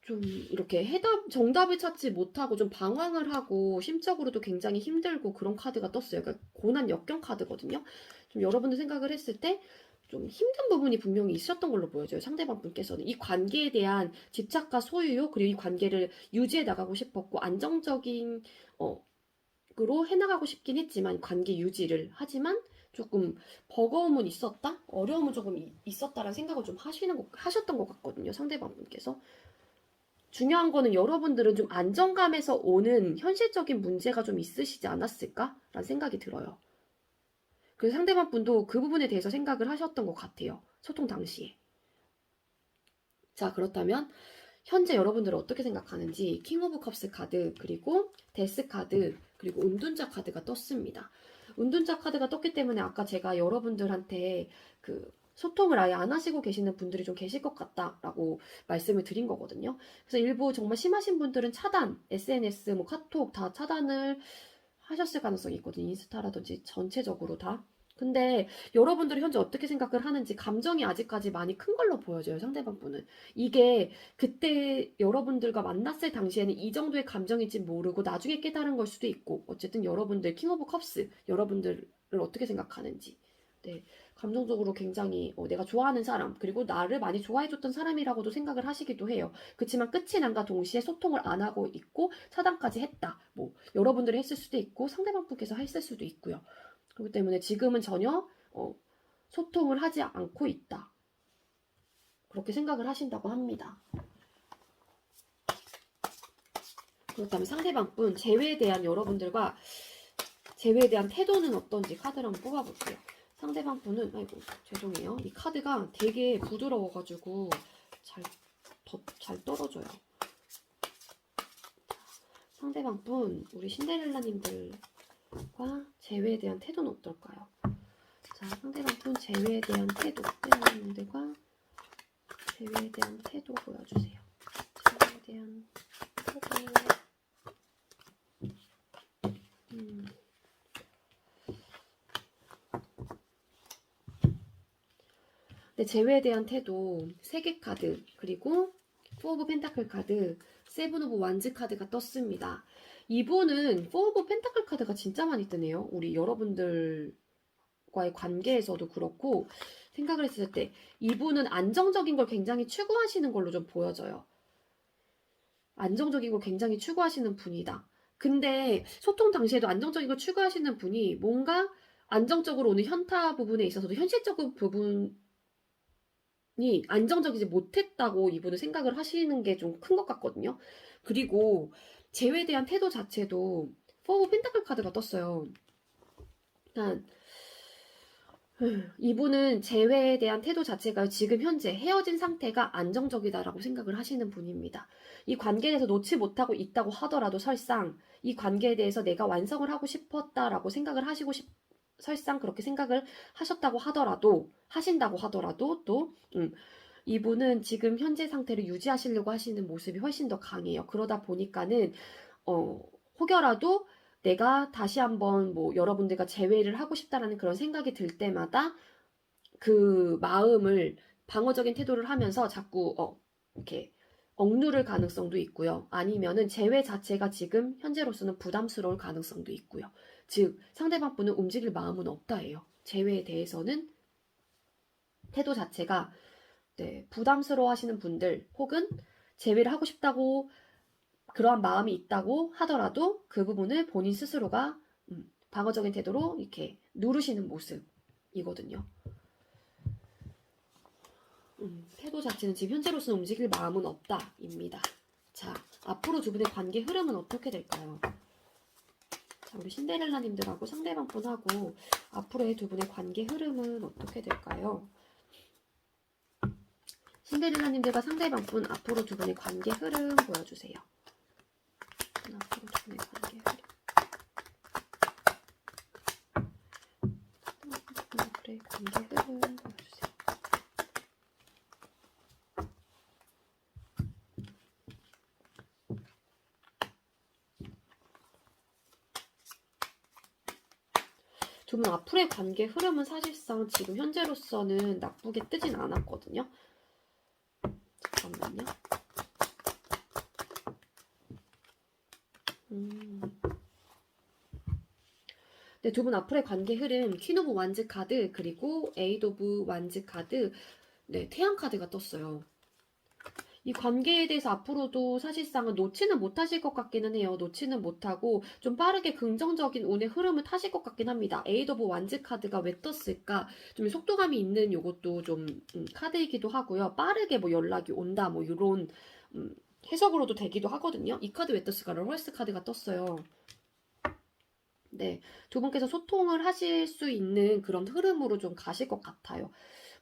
좀 이렇게 정답을 찾지 못하고 좀 방황을 하고 심적으로도 굉장히 힘들고 그런 카드가 떴어요. 그러니까 고난 역경 카드거든요. 좀 여러분들 생각을 했을 때 좀 힘든 부분이 분명히 있었던 걸로 보여져요. 상대방 분께서는. 이 관계에 대한 집착과 소유욕, 그리고 이 관계를 유지해 나가고 싶었고 안정적인 으로 해나가고 싶긴 했지만 관계 유지를 하지만 조금 버거움은 있었다? 어려움은 조금 있었다라는 생각을 좀 하셨던 것 같거든요. 상대방 분께서. 중요한 거는 여러분들은 좀 안정감에서 오는 현실적인 문제가 좀 있으시지 않았을까라는 생각이 들어요. 그래서 상대방 분도 그 부분에 대해서 생각을 하셨던 것 같아요. 소통 당시에. 자, 그렇다면 현재 여러분들은 어떻게 생각하는지 킹 오브 컵스 카드, 그리고 데스 카드, 그리고 은둔자 카드가 떴습니다. 은둔자 카드가 떴기 때문에 아까 제가 여러분들한테 그 소통을 아예 안 하시고 계시는 분들이 좀 계실 것 같다라고 말씀을 드린 거거든요. 그래서 일부 정말 심하신 분들은 차단, SNS, 뭐 카톡 다 차단을 하셨을 가능성이 있거든요. 인스타라든지 전체적으로 다. 근데 여러분들이 현재 어떻게 생각을 하는지 감정이 아직까지 많이 큰 걸로 보여져요. 상대방 분은. 이게 그때 여러분들과 만났을 당시에는 이 정도의 감정인지 모르고 나중에 깨달은 걸 수도 있고, 어쨌든 여러분들 킹 오브 컵스 여러분들을 어떻게 생각하는지, 네, 감정적으로 굉장히 내가 좋아하는 사람, 그리고 나를 많이 좋아해줬던 사람이라고도 생각을 하시기도 해요. 그렇지만 끝이 난과 동시에 소통을 안 하고 있고 차단까지 했다, 뭐 여러분들이 했을 수도 있고 상대방 분께서 했을 수도 있고요. 그렇기 때문에 지금은 전혀 소통을 하지 않고 있다, 그렇게 생각을 하신다고 합니다. 그렇다면 상대방 분 재회에 대한 여러분들과 재회에 대한 태도는 어떤지 카드를 한번 뽑아볼게요. 상대방 분은, 아이고 죄송해요, 이 카드가 되게 부드러워가지고 잘 떨어져요. 상대방 분, 우리 신데렐라님들과 재회에 대한 태도는 어떨까요? 자, 상대방 분 재회에 대한 태도, 신데렐라님들과 재회에 대한 태도 보여주세요. 재회에 대한 태도. 네, 재회에 대한 태도, 3개 카드, 그리고 4 오브 펜타클 카드, 7 오브 완즈 카드가 떴습니다. 이분은 4 오브 펜타클 카드가 진짜 많이 뜨네요. 우리 여러분들과의 관계에서도 그렇고 생각을 했을 때 이분은 안정적인 걸 굉장히 추구하시는 걸로 좀 보여져요. 안정적인 걸 굉장히 추구하시는 분이다. 근데 소통 당시에도 안정적인 걸 추구하시는 분이 뭔가 안정적으로 오는 현타 부분에 있어서도 현실적인 부분이 안정적이지 못했다고 이분은 생각을 하시는 게 좀 큰 것 같거든요. 그리고 재회에 대한 태도 자체도 4 오브 펜타클 카드가 떴어요. 일단 이분은 재회에 대한 태도 자체가 지금 현재 헤어진 상태가 안정적이다라고 생각을 하시는 분입니다. 이 관계에 대해서 놓지 못하고 있다고 하더라도 설상 이 관계에 대해서 내가 완성을 하고 싶었다라고 생각을 설상 그렇게 생각을 하신다고 하더라도 또 이분은 지금 현재 상태를 유지하시려고 하시는 모습이 훨씬 더 강해요. 그러다 보니까는 혹여라도 내가 다시 한번 뭐 여러분들과 재회를 하고 싶다라는 그런 생각이 들 때마다 그 마음을 방어적인 태도를 하면서 자꾸 이렇게 억누를 가능성도 있고요. 아니면은 재회 자체가 지금 현재로서는 부담스러울 가능성도 있고요. 즉 상대방 분은 움직일 마음은 없다예요. 재회에 대해서는 태도 자체가 부담스러워 하시는 분들, 혹은 재회를 하고 싶다고 그러한 마음이 있다고 하더라도 그 부분을 본인 스스로가 방어적인 태도로 이렇게 누르시는 모습이거든요. 태도 자체는 지금 현재로서는 움직일 마음은 없다입니다. 자, 앞으로 두 분의 관계 흐름은 어떻게 될까요? 자, 우리 신데렐라님들하고 상대방 분하고 앞으로의 두 분의 관계 흐름은 어떻게 될까요? 신데렐라님들과 상대방분 앞으로 두 분의 관계 흐름 보여주세요. 앞으로 두 분의 관계 흐름. 앞으로의 관계 흐름 보여주세요. 두 분 앞으로의 관계 흐름은 사실상 지금 현재로서는 나쁘게 뜨진 않았거든요. 잠깐만요. 네, 두 분 앞으로의 관계 흐름, 퀸 오브 완즈 카드, 그리고 에이드 오브 완즈 카드, 네, 태양 카드가 떴어요. 이 관계에 대해서 앞으로도 사실상은 놓지는 못하실 것 같기는 해요. 놓지는 못하고 좀 빠르게 긍정적인 운의 흐름을 타실 것 같긴 합니다. 에이드 오브 완즈 카드가 왜 떴을까? 좀 속도감이 있는 요것도 좀 카드이기도 하고요. 빠르게 뭐 연락이 온다 뭐 이런 해석으로도 되기도 하거든요. 이 카드 왜 떴을까? 러버스 카드가 떴어요. 네, 두 분께서 소통을 하실 수 있는 그런 흐름으로 좀 가실 것 같아요.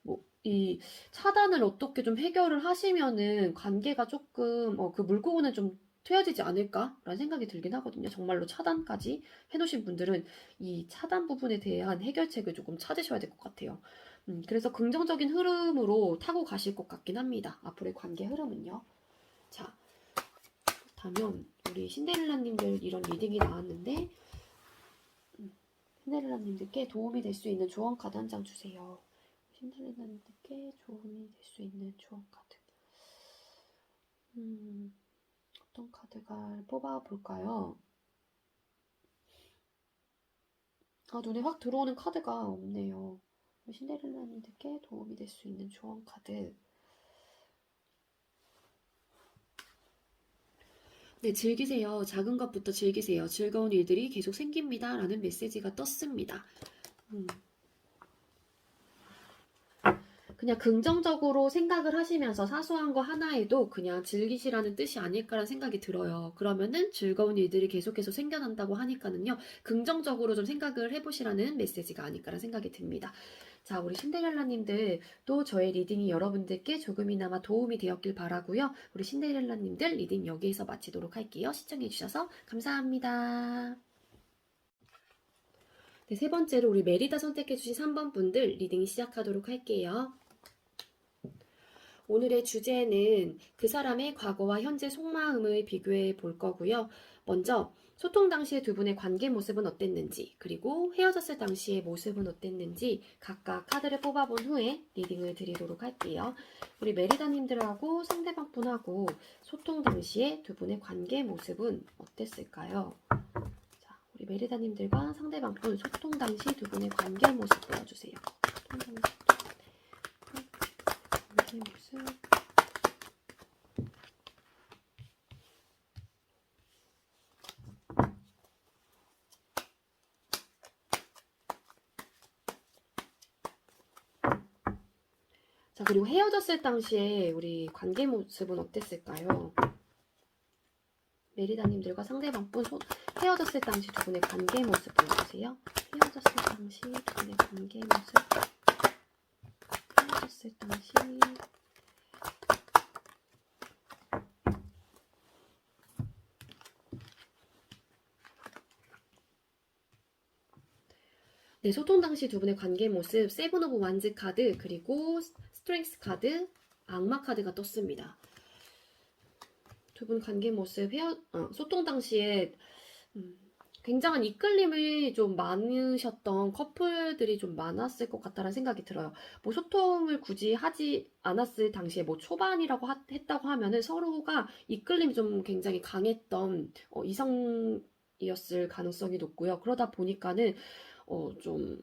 뭐, 이 차단을 어떻게 좀 해결을 하시면은 관계가 조금, 그 물고기는 좀 트여지지 않을까라는 생각이 들긴 하거든요. 정말로 차단까지 해놓으신 분들은 이 차단 부분에 대한 해결책을 조금 찾으셔야 될 것 같아요. 그래서 긍정적인 흐름으로 타고 가실 것 같긴 합니다. 앞으로의 관계 흐름은요. 자, 그렇다면 우리 신데렐라님들 이런 리딩이 나왔는데, 신데렐라님들께 도움이 될 수 있는 조언 카드 한 장 주세요. 신데렐라님들께 도움이 될 수 있는 조언 카드. 어떤 카드가 뽑아볼까요? 눈에 확 들어오는 카드가 없네요. 신데렐라님들께 도움이 될 수 있는 조언 카드. 네, 즐기세요. 작은 것부터 즐기세요. 즐거운 일들이 계속 생깁니다. 라는 메시지가 떴습니다. 그냥 긍정적으로 생각을 하시면서 사소한 거 하나에도 그냥 즐기시라는 뜻이 아닐까라는 생각이 들어요. 그러면은 즐거운 일들이 계속해서 생겨난다고 하니까는요. 긍정적으로 좀 생각을 해보시라는 메시지가 아닐까라는 생각이 듭니다. 자, 우리 신데렐라님들 또 저의 리딩이 여러분들께 조금이나마 도움이 되었길 바라고요. 우리 신데렐라님들 리딩 여기에서 마치도록 할게요. 시청해주셔서 감사합니다. 네, 세 번째로 우리 메리다 선택해주신 3번 분들 리딩 시작하도록 할게요. 오늘의 주제는 그 사람의 과거와 현재 속마음을 비교해 볼 거고요. 먼저 소통 당시의 두 분의 관계 모습은 어땠는지, 그리고 헤어졌을 당시의 모습은 어땠는지 각각 카드를 뽑아본 후에 리딩을 드리도록 할게요. 우리 메리다님들하고 상대방 분하고 소통 당시의 두 분의 관계 모습은 어땠을까요? 자, 우리 메리다님들과 상대방 분 소통 당시 두 분의 관계 모습 보여주세요. 소통 당시 관계 모습. 자, 그리고 헤어졌을 당시에 우리 관계 모습은 어땠을까요? 메리다님들과 상대방 분 헤어졌을 당시 두 분의 관계 모습 보여주세요. 헤어졌을 당시 두 분의 관계 모습. 헤어졌을 당시. 네, 소통 당시 두 분의 관계 모습, 세븐 오브 완즈 카드, 그리고 스트렝스 카드, 악마 카드가 떴습니다. 두 분 관계 모습, 소통 당시에 굉장한 이끌림이 좀 많으셨던 커플들이 좀 많았을 것 같다는 생각이 들어요. 뭐 소통을 굳이 하지 않았을 당시에 뭐 초반이라고 했다고 하면은 서로가 이끌림이 좀 굉장히 강했던 이성이었을 가능성이 높고요. 그러다 보니까는 좀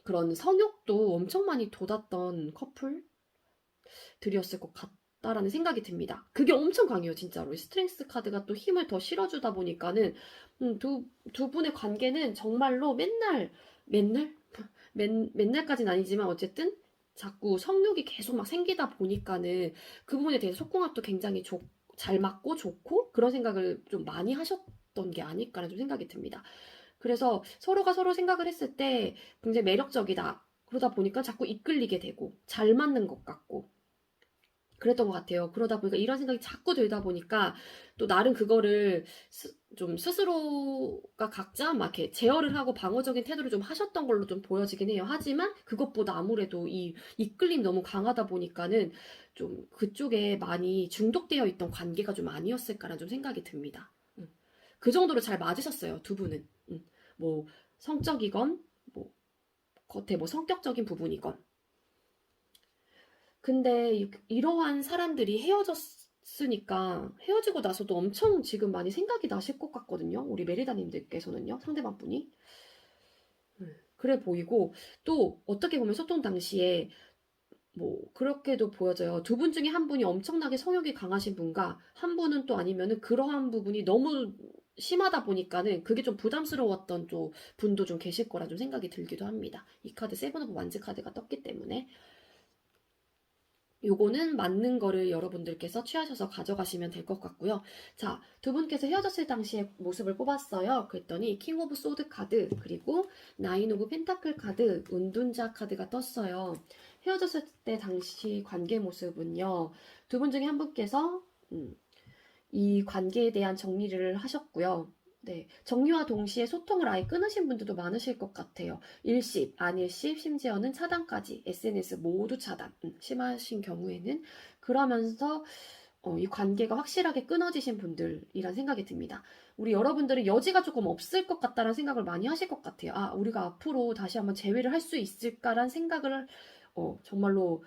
그런 성욕도 엄청 많이 돋았던 커플들이었을 것 같다라는 생각이 듭니다. 그게 엄청 강해요, 진짜로. 스트렝스 카드가 또 힘을 더 실어주다 보니까는 두 분의 관계는 정말로 맨날까지는 아니지만 어쨌든 자꾸 성욕이 계속 막 생기다 보니까는 그 부분에 대해서 속궁합도 굉장히 잘 맞고 좋고 그런 생각을 좀 많이 하셨던 게 아닐까라는 좀 생각이 듭니다. 그래서 서로가 서로 생각을 했을 때 굉장히 매력적이다. 그러다 보니까 자꾸 이끌리게 되고 잘 맞는 것 같고 그랬던 것 같아요. 그러다 보니까 이런 생각이 자꾸 들다 보니까 또 나름 그거를 좀 스스로가 각자 막 이렇게 제어를 하고 방어적인 태도를 좀 하셨던 걸로 좀 보여지긴 해요. 하지만 그것보다 아무래도 이 이끌림 너무 강하다 보니까는 좀 그쪽에 많이 중독되어 있던 관계가 좀 아니었을까라는 좀 생각이 듭니다. 그 정도로 잘 맞으셨어요, 두 분은. 뭐 성적이건 뭐 겉에 뭐 성격적인 부분이건. 근데 이러한 사람들이 헤어졌으니까 헤어지고 나서도 엄청 지금 많이 생각이 나실 것 같거든요. 우리 메리다님들께서는요. 상대방 분이. 그래 보이고 또 어떻게 보면 소통 당시에 뭐 그렇게도 보여져요. 두 분 중에 한 분이 엄청나게 성욕이 강하신 분과 한 분은 또 아니면은 그러한 부분이 너무 심하다 보니까는 그게 좀 부담스러웠던 또 분도 좀 계실 거라 좀 생각이 들기도 합니다. 이 카드 세븐 오브 완즈 카드가 떴기 때문에 요거는 맞는 거를 여러분들께서 취하셔서 가져가시면 될 것 같고요. 자, 두 분께서 헤어졌을 당시의 모습을 뽑았어요. 그랬더니 킹 오브 소드 카드, 그리고 나인 오브 펜타클 카드, 은둔자 카드가 떴어요. 헤어졌을 때 당시 관계 모습은요. 두 분 중에 한 분께서 이 관계에 대한 정리를 하셨고요. 네, 정리와 동시에 소통을 아예 끊으신 분들도 많으실 것 같아요. 일십, 안일십, 심지어는 차단까지, SNS 모두 차단, 심하신 경우에는. 그러면서 이 관계가 확실하게 끊어지신 분들이란 생각이 듭니다. 우리 여러분들은 여지가 조금 없을 것 같다는 생각을 많이 하실 것 같아요. 아, 우리가 앞으로 다시 한번 재회를 할 수 있을까라는 생각을 정말로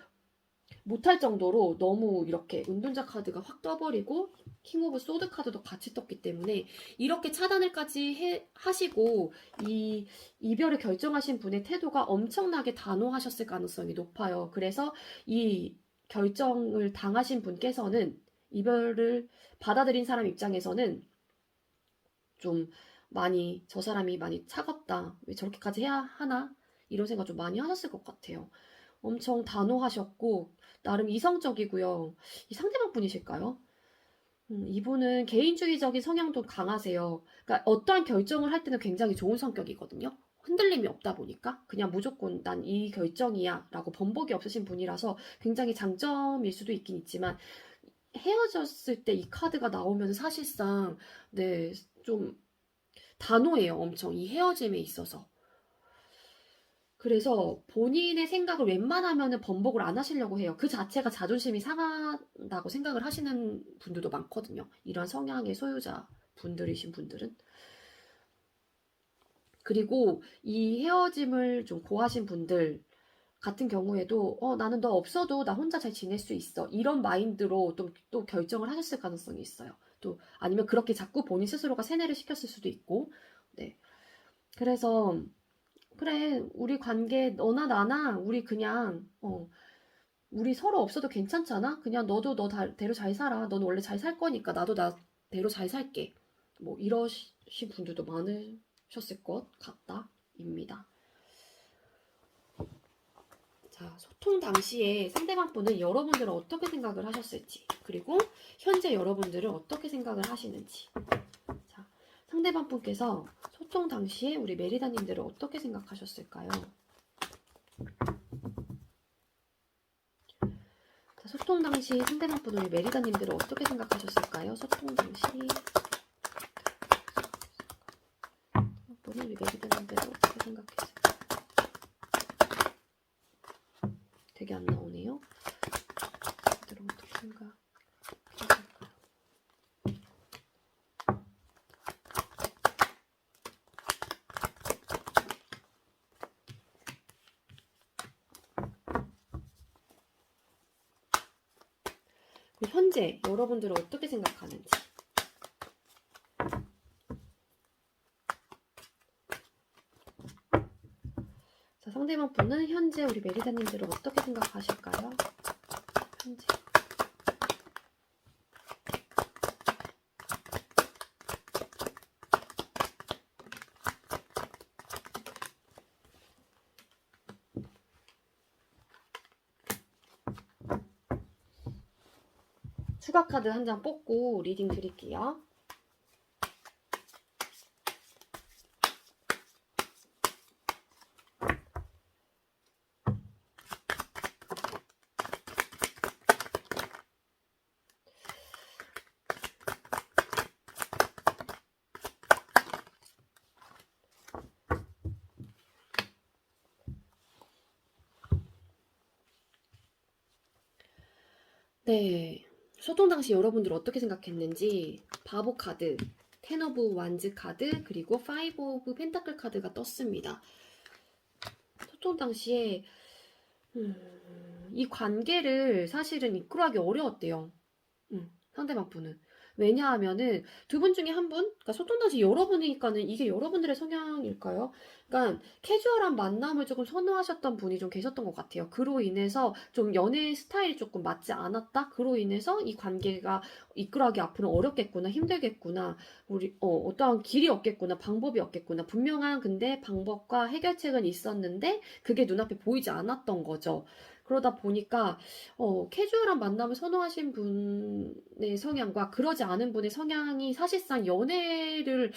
못할 정도로 너무 이렇게 은둔자 카드가 확 떠버리고 킹 오브 소드 카드도 같이 떴기 때문에 이렇게 차단을까지 하시고 이 이별을 결정하신 분의 태도가 엄청나게 단호하셨을 가능성이 높아요. 그래서 이 결정을 당하신 분께서는 이별을 받아들인 사람 입장에서는 좀 많이 저 사람이 많이 차갑다. 왜 저렇게까지 해야 하나? 이런 생각 좀 많이 하셨을 것 같아요. 엄청 단호하셨고 나름 이성적이고요. 이 상대방 분이실까요? 이분은 개인주의적인 성향도 강하세요. 그러니까 어떠한 결정을 할 때는 굉장히 좋은 성격이거든요. 흔들림이 없다 보니까 그냥 무조건 난 이 결정이야 라고 번복이 없으신 분이라서 굉장히 장점일 수도 있긴 있지만 헤어졌을 때 이 카드가 나오면 사실상 네, 좀 단호해요. 엄청 이 헤어짐에 있어서. 그래서 본인의 생각을 웬만하면 번복을 안 하시려고 해요. 그 자체가 자존심이 상한다고 생각을 하시는 분들도 많거든요. 이러한 성향의 소유자 분들이신 분들은. 그리고 이 헤어짐을 좀 고하신 분들 같은 경우에도 나는 너 없어도 나 혼자 잘 지낼 수 있어. 이런 마인드로 또 결정을 하셨을 가능성이 있어요. 또 아니면 그렇게 자꾸 본인 스스로가 세뇌를 시켰을 수도 있고. 네. 그래서 그래, 우리 관계 너나 나나 우리 그냥 우리 서로 없어도 괜찮잖아. 그냥 너도 대로 잘 살아. 너는 원래 잘 살 거니까 나도 나대로 잘 살게. 뭐 이러신 분들도 많으셨을 것 같다입니다. 자, 소통 당시에 상대방 분은 여러분들은 어떻게 생각을 하셨을지, 그리고 현재 여러분들은 어떻게 생각을 하시는지. 자, 상대방 분께서 소통 당시에 우리 메리다님들을 어떻게 생각하셨을까요? 자, 소통 당시 상대방 분 우리 메리다님들은 어떻게 생각하셨을까요? 소통 당시 분은 우리 메리다님들을 어떻게 생각했을까요? 되게 안 나오네요. 얘들은 어떻게 생각했을까요? 현재 여러분들은 어떻게 생각하는지. 자, 상대방 분은 현재 우리 메리다님들을 어떻게 생각하실까요? 현재. 추가 카드 한 장 뽑고 리딩 드릴게요. 네. 소통 당시 여러분들 어떻게 생각했는지 바보 카드, 텐 오브 완즈 카드, 그리고 파이브 오브 펜타클 카드가 떴습니다. 소통 당시에 이 관계를 사실은 이끌어가기 어려웠대요. 상대방 분은. 왜냐하면은 두 분 중에 한 분, 그러니까 소통 당시 여러분이니까는 이게 여러분들의 성향일까요? 그러니까 캐주얼한 만남을 조금 선호하셨던 분이 좀 계셨던 것 같아요. 그로 인해서 좀 연애 스타일이 조금 맞지 않았다? 그로 인해서 이 관계가 이끌어가기 앞으로 어렵겠구나, 힘들겠구나, 우리, 어떠한 길이 없겠구나, 방법이 없겠구나. 분명한 근데 방법과 해결책은 있었는데 그게 눈앞에 보이지 않았던 거죠. 그러다 보니까 캐주얼한 만남을 선호하신 분의 성향과 그러지 않은 분의 성향이 사실상 연애를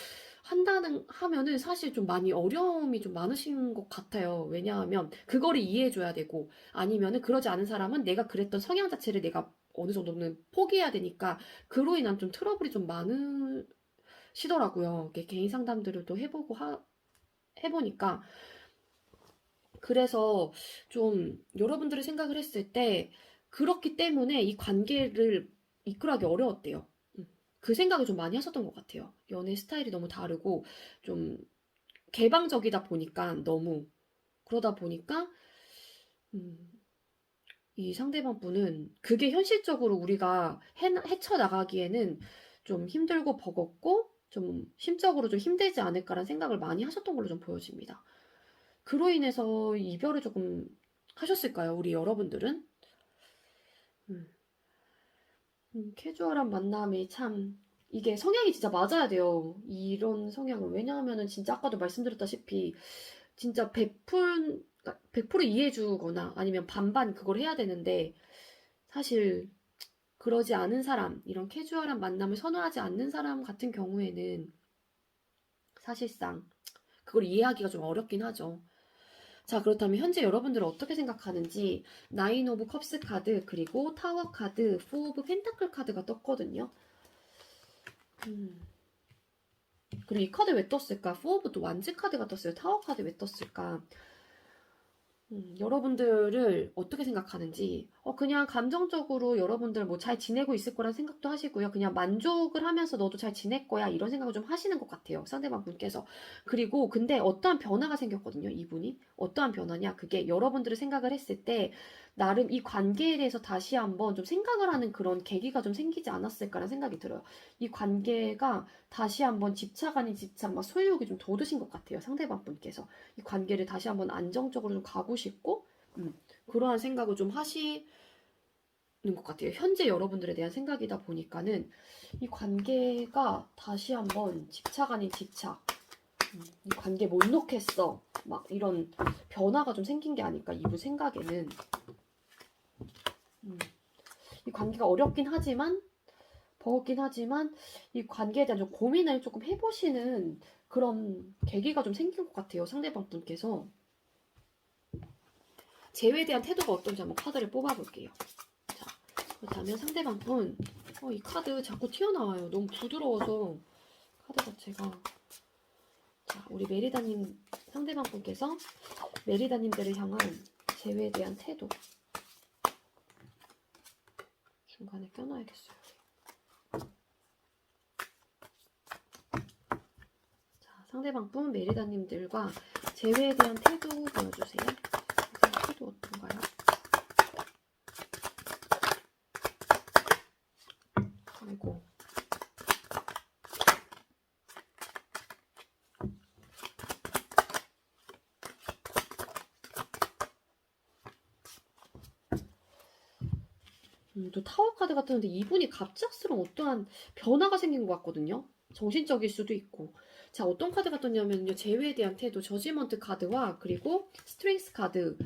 하면은 사실 좀 많이 어려움이 좀 많으신 것 같아요. 왜냐하면 그거를 이해해줘야 되고 아니면은 그러지 않은 사람은 내가 그랬던 성향 자체를 내가 어느 정도는 포기해야 되니까 그로 인한 좀 트러블이 좀 많으시더라고요. 이렇게 개인 상담들을 또 해보니까 그래서 좀 여러분들이 생각을 했을 때 그렇기 때문에 이 관계를 이끌어가기 어려웠대요. 그 생각을 좀 많이 하셨던 것 같아요. 연애 스타일이 너무 다르고 좀 개방적이다 보니까 너무 그러다 보니까 이 상대방 분은 그게 현실적으로 우리가 헤쳐나가기에는 좀 힘들고 버겁고 좀 심적으로 좀 힘들지 않을까라는 생각을 많이 하셨던 걸로 좀 보여집니다. 그로 인해서 이별을 조금 하셨을까요? 우리 여러분들은? 음, 캐주얼한 만남이 참 이게 성향이 진짜 맞아야 돼요. 이런 성향은. 왜냐하면은 진짜 아까도 말씀드렸다시피 진짜 100% 이해해주거나 아니면 반반 그걸 해야 되는데 사실 그러지 않은 사람, 이런 캐주얼한 만남을 선호하지 않는 사람 같은 경우에는 사실상 그걸 이해하기가 좀 어렵긴 하죠. 자, 그렇다면 현재 여러분들은 어떻게 생각하는지 나인 오브 컵스 카드 그리고 타워 카드, 포 오브 펜타클 카드가 떴거든요. 그리고 이 카드 왜 떴을까? 포 오브 또 완즈 카드가 떴어요. 타워 카드 왜 떴을까? 여러분들을 어떻게 생각하는지, 그냥 감정적으로 여러분들 뭐 잘 지내고 있을 거란 생각도 하시고요. 그냥 만족을 하면서 너도 잘 지낼 거야. 이런 생각을 좀 하시는 것 같아요. 상대방 분께서. 그리고 근데 어떠한 변화가 생겼거든요. 이분이. 어떠한 변화냐. 그게 여러분들을 생각을 했을 때, 나름 이 관계에 대해서 다시 한번 좀 생각을 하는 그런 계기가 좀 생기지 않았을까라는 생각이 들어요. 이 관계가 다시 한번 집착 아닌 집착, 막 소유욕이 좀 돋으신 것 같아요. 상대방 분께서. 이 관계를 다시 한번 안정적으로 좀 가고 싶고 그러한 생각을 좀 하시는 것 같아요. 현재 여러분들에 대한 생각이다 보니까는 이 관계가 다시 한번 집착 아닌 집착, 이 관계 못 놓겠어, 막 이런 변화가 좀 생긴 게 아닐까 이분 생각에는. 이 관계가 어렵긴 하지만 버겁긴 하지만 이 관계에 대한 좀 고민을 조금 해보시는 그런 계기가 좀 생긴 것 같아요. 상대방 분께서. 재회에 대한 태도가 어떤지 한번 카드를 뽑아볼게요. 자, 그렇다면 상대방 분, 이 카드 자꾸 튀어나와요. 너무 부드러워서 카드 자체가. 자, 우리 메리다님, 상대방 분께서 메리다님들을 향한 재회에 대한 태도. 중간에 껴놔야겠어요. 자, 상대방 분 메리다님들과 재회에 대한 태도 보여주세요. 태도 어떤가요? 아이고. 또 타워 카드 같았는데 이분이 갑작스러운 어떠한 변화가 생긴 것 같거든요. 정신적일 수도 있고. 자, 어떤 카드가 떴냐면요. 재회에 대한 태도, 저지먼트 카드와 그리고 스트렝스 카드,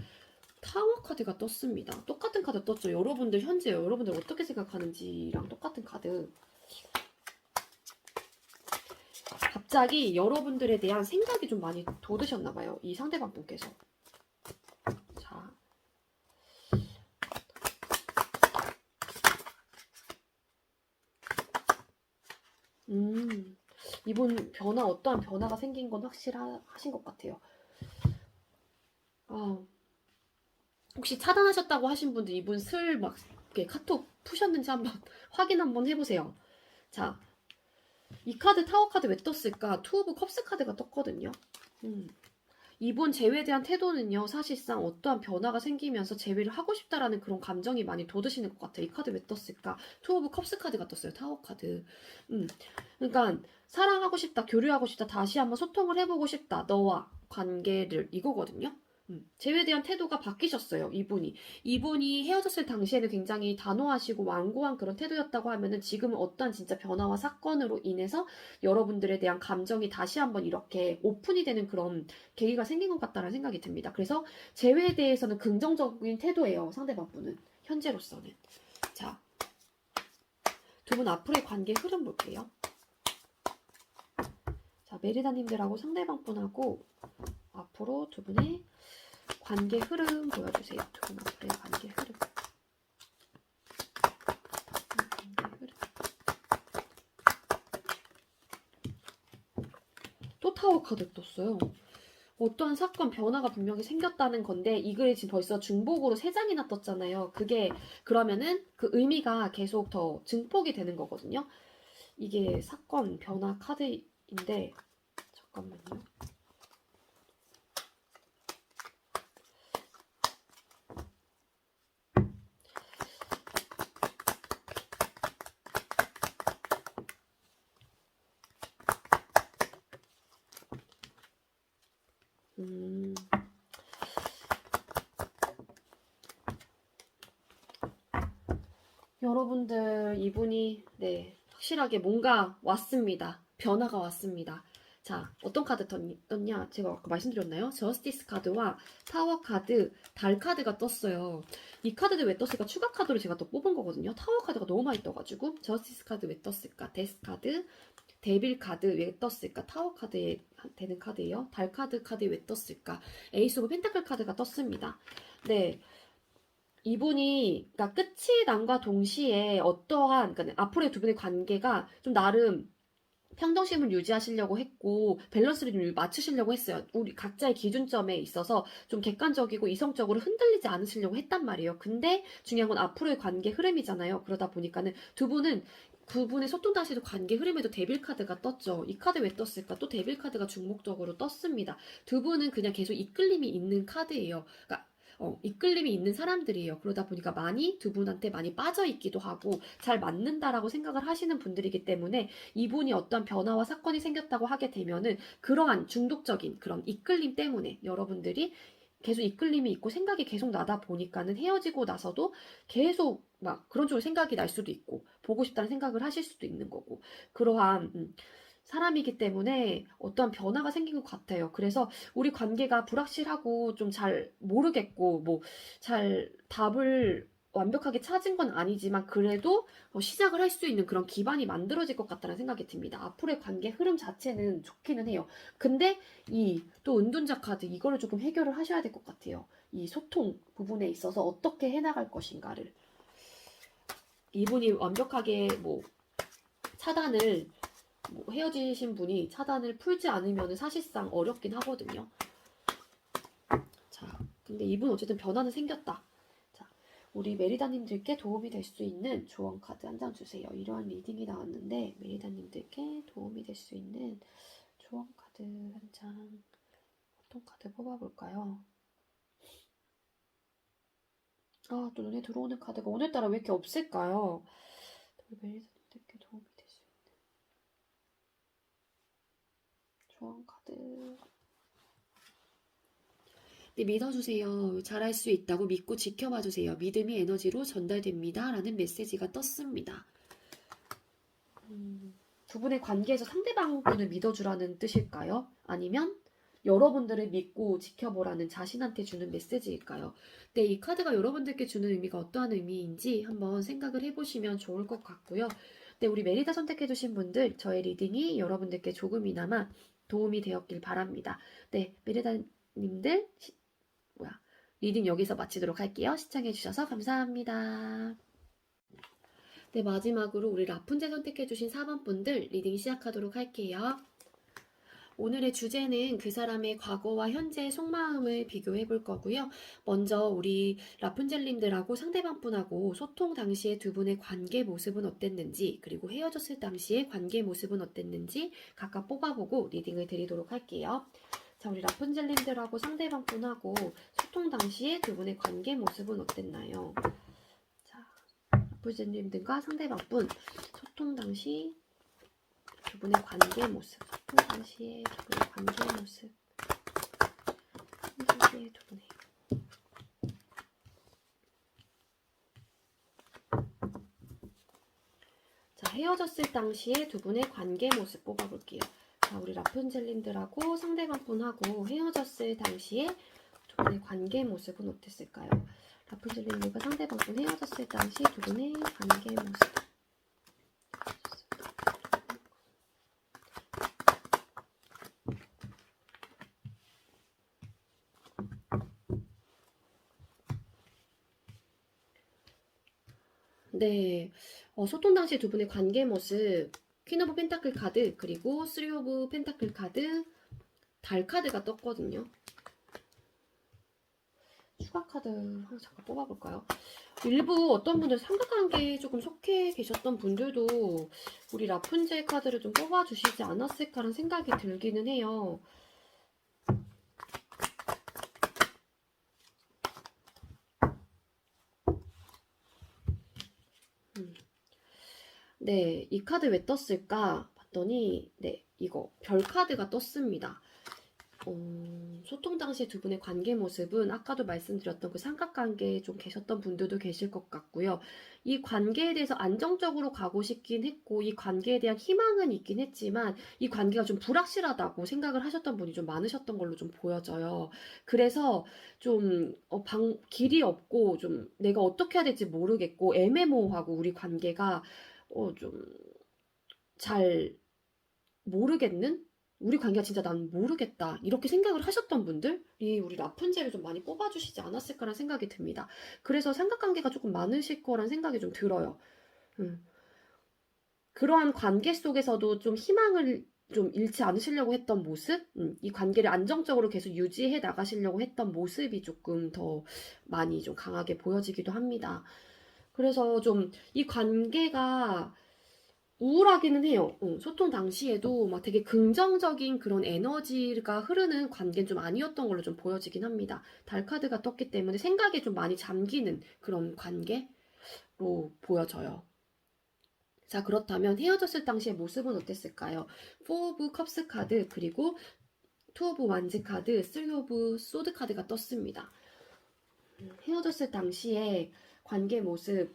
타워 카드가 떴습니다. 똑같은 카드 떴죠. 여러분들 현재 여러분들 어떻게 생각하는지랑 똑같은 카드. 갑자기 여러분들에 대한 생각이 좀 많이 돋으셨나 봐요. 이 상대방 분께서. 자. 이분 어떠한 변화가 생긴 건 확실하신 것 같아요. 혹시 차단하셨다고 하신 분들 이분 이렇게 카톡 푸셨는지 한번 확인 한번 해보세요. 자, 이 카드 타워 카드 왜 떴을까? 투 오브 컵스 카드가 떴거든요. 이번 재회에 대한 태도는요, 사실상 어떠한 변화가 생기면서 재회를 하고 싶다라는 그런 감정이 많이 돋으시는 것 같아요. 이 카드 왜 떴을까? 투 오브 컵스 카드가 떴어요. 타워 카드. 그러니까 사랑하고 싶다, 교류하고 싶다, 다시 한번 소통을 해보고 싶다, 너와 관계를, 이거거든요. 재회에 대한 태도가 바뀌셨어요. 이분이 헤어졌을 당시에는 굉장히 단호하시고 완고한 그런 태도였다고 하면은 지금은 어떠한 진짜 변화와 사건으로 인해서 여러분들에 대한 감정이 다시 한번 이렇게 오픈이 되는 그런 계기가 생긴 것 같다는 생각이 듭니다. 그래서 재회에 대해서는 긍정적인 태도예요. 상대방 분은 현재로서는. 자, 두 분 앞으로의 관계 흐름 볼게요. 자, 메리다님들하고 상대방 분하고 앞으로 두 분의 관계 흐름 보여주세요. 두 분 앞으로의 관계 흐름. 또 타워 카드 떴어요. 어떠한 사건 변화가 분명히 생겼다는 건데 이 글이 지금 벌써 중복으로 3장이나 떴잖아요. 그게 그러면은 그 의미가 계속 더 증폭이 되는 거거든요. 이게 사건 변화 카드인데 잠깐만요. 여러분들 이분이 확실하게 뭔가 왔습니다. 변화가 왔습니다. 자, 어떤 카드 떴냐? 제가 아까 말씀드렸나요? 저스티스 카드와 타워 카드, 달 카드가 떴어요. 이 카드들 왜 떴을까? 추가 카드로 제가 또 뽑은 거거든요. 타워 카드가 너무 많이 떠가지고 저스티스 카드 왜 떴을까? 데스 카드, 데빌 카드 왜 떴을까? 타워 카드에 되는 카드예요. 달 카드 왜 떴을까? 에이스 오브 펜타클 카드가 떴습니다. 네. 이분이, 그러니까 끝이 남과 동시에 어떠한, 그러니까 앞으로의 두 분의 관계가 좀 나름 평등심을 유지하시려고 했고 밸런스를 좀 맞추시려고 했어요. 우리 각자의 기준점에 있어서 좀 객관적이고 이성적으로 흔들리지 않으시려고 했단 말이에요. 근데 중요한 건 앞으로의 관계 흐름이잖아요. 그러다 보니까는 두 분의 소통 당시에도 관계 흐름에도 데빌 카드가 떴죠. 이 카드 왜 떴을까? 또 데빌 카드가 중목적으로 떴습니다. 두 분은 그냥 계속 이끌림이 있는 카드예요. 그러니까 이끌림이 있는 사람들이에요. 그러다 보니까 두 분한테 많이 빠져있기도 하고 잘 맞는다라고 생각을 하시는 분들이기 때문에 이분이 어떤 변화와 사건이 생겼다고 하게 되면은 그러한 중독적인 그런 이끌림 때문에 여러분들이 계속 이끌림이 있고 생각이 계속 나다 보니까는 헤어지고 나서도 계속 막 그런 쪽으로 생각이 날 수도 있고 보고 싶다는 생각을 하실 수도 있는 거고 그러한 사람이기 때문에 어떠한 변화가 생긴 것 같아요. 그래서 우리 관계가 불확실하고 좀 잘 모르겠고 뭐 잘 답을 완벽하게 찾은 건 아니지만 그래도 시작을 할 수 있는 그런 기반이 만들어질 것 같다는 생각이 듭니다. 앞으로의 관계 흐름 자체는 좋기는 해요. 근데 이 또 은둔자 카드 이거를 조금 해결을 하셔야 될 것 같아요. 이 소통 부분에 있어서 어떻게 해나갈 것인가를 이분이 완벽하게 뭐 차단을 헤어지신 분이 차단을 풀지 않으면 사실상 어렵긴 하거든요. 자, 근데 이분 어쨌든 변화는 생겼다. 자, 우리 메리다님들께 도움이 될 수 있는 조언 카드 한 장 주세요. 이러한 리딩이 나왔는데 메리다님들께 도움이 될 수 있는 조언 카드 한 장. 어떤 카드 뽑아볼까요? 아, 또 눈에 들어오는 카드가 오늘따라 왜 이렇게 없을까요? 메리다님들께 도움이 될 수 있는 조언 카드. 네, 믿어주세요. 잘할 수 있다고 믿고 지켜봐주세요. 믿음이 에너지로 전달됩니다. 라는 메시지가 떴습니다. 두 분의 관계에서 상대방분을 믿어주라는 뜻일까요? 아니면 여러분들을 믿고 지켜보라는 자신한테 주는 메시지일까요? 네, 이 카드가 여러분들께 주는 의미가 어떠한 의미인지 한번 생각을 해보시면 좋을 것 같고요. 네, 우리 메리다 선택해주신 분들, 저의 리딩이 여러분들께 조금이나마 도움이 되었길 바랍니다. 네, 메리다님들, 리딩 여기서 마치도록 할게요. 시청해주셔서 감사합니다. 네, 마지막으로 우리 라푼젤 선택해주신 4번 분들 리딩 시작하도록 할게요. 오늘의 주제는 그 사람의 과거와 현재 속마음을 비교해 볼 거고요. 먼저 우리 라푼젤님들하고 상대방분하고 소통 당시의 두 분의 관계 모습은 어땠는지, 그리고 헤어졌을 당시의 관계 모습은 어땠는지 각각 뽑아보고 리딩을 드리도록 할게요. 자, 우리 라푼젤님들하고 상대방분하고 소통 당시의 두 분의 관계 모습은 어땠나요? 자, 라푼젤님들과 상대방분 소통 당시 두 분의 관계 모습, 소통 당시의 두 분의 관계 모습, 당시의 두 분의 자, 헤어졌을 당시의 두 분의 관계 모습 뽑아볼게요. 자, 우리 라푼젤님들하고 상대방분하고 헤어졌을 당시에 두 분의 관계 모습은 어땠을까요? 라푼젤님들과 상대방분 헤어졌을 당시 두 분의 관계 모습. 네, 소통 당시 두 분의 관계 모습, 퀸 오브 펜타클 카드, 그리고 쓰리 오브 펜타클 카드, 달 카드가 떴거든요. 추가 카드 하나 잠깐 뽑아볼까요? 일부 어떤 분들 삼각관계에 조금 속해 계셨던 분들도 우리 라푼젤 카드를 좀 뽑아주시지 않았을까라는 생각이 들기는 해요. 네, 이 카드 왜 떴을까 봤더니 네, 이거 별 카드가 떴습니다. 소통 당시 두 분의 관계 모습은 아까도 말씀드렸던 그 삼각관계에 좀 계셨던 분들도 계실 것 같고요. 이 관계에 대해서 안정적으로 가고 싶긴 했고 이 관계에 대한 희망은 있긴 했지만 이 관계가 좀 불확실하다고 생각을 하셨던 분이 좀 많으셨던 걸로 좀 보여져요. 그래서 좀 길이 없고 좀 내가 어떻게 해야 될지 모르겠고 애매모호하고 우리 관계가 좀 잘 모르겠는? 우리 관계가 진짜 난 모르겠다. 이렇게 생각을 하셨던 분들이 우리 라푼젤을 좀 많이 뽑아주시지 않았을까라는 생각이 듭니다. 그래서 삼각관계가 조금 많으실 거란 생각이 좀 들어요. 그러한 관계 속에서도 좀 희망을 좀 잃지 않으시려고 했던 모습, 이 관계를 안정적으로 계속 유지해 나가시려고 했던 모습이 조금 더 많이 좀 강하게 보여지기도 합니다. 그래서 좀 이 관계가 우울하기는 해요. 소통 당시에도 막 되게 긍정적인 그런 에너지가 흐르는 관계는 좀 아니었던 걸로 좀 보여지긴 합니다. 달 카드가 떴기 때문에 생각에 좀 많이 잠기는 그런 관계로 보여져요. 자, 그렇다면 헤어졌을 당시의 모습은 어땠을까요? 4 오브 컵스 카드, 그리고 2 오브 완즈 카드, 3 오브 소드 카드가 떴습니다. 헤어졌을 당시의 관계 모습,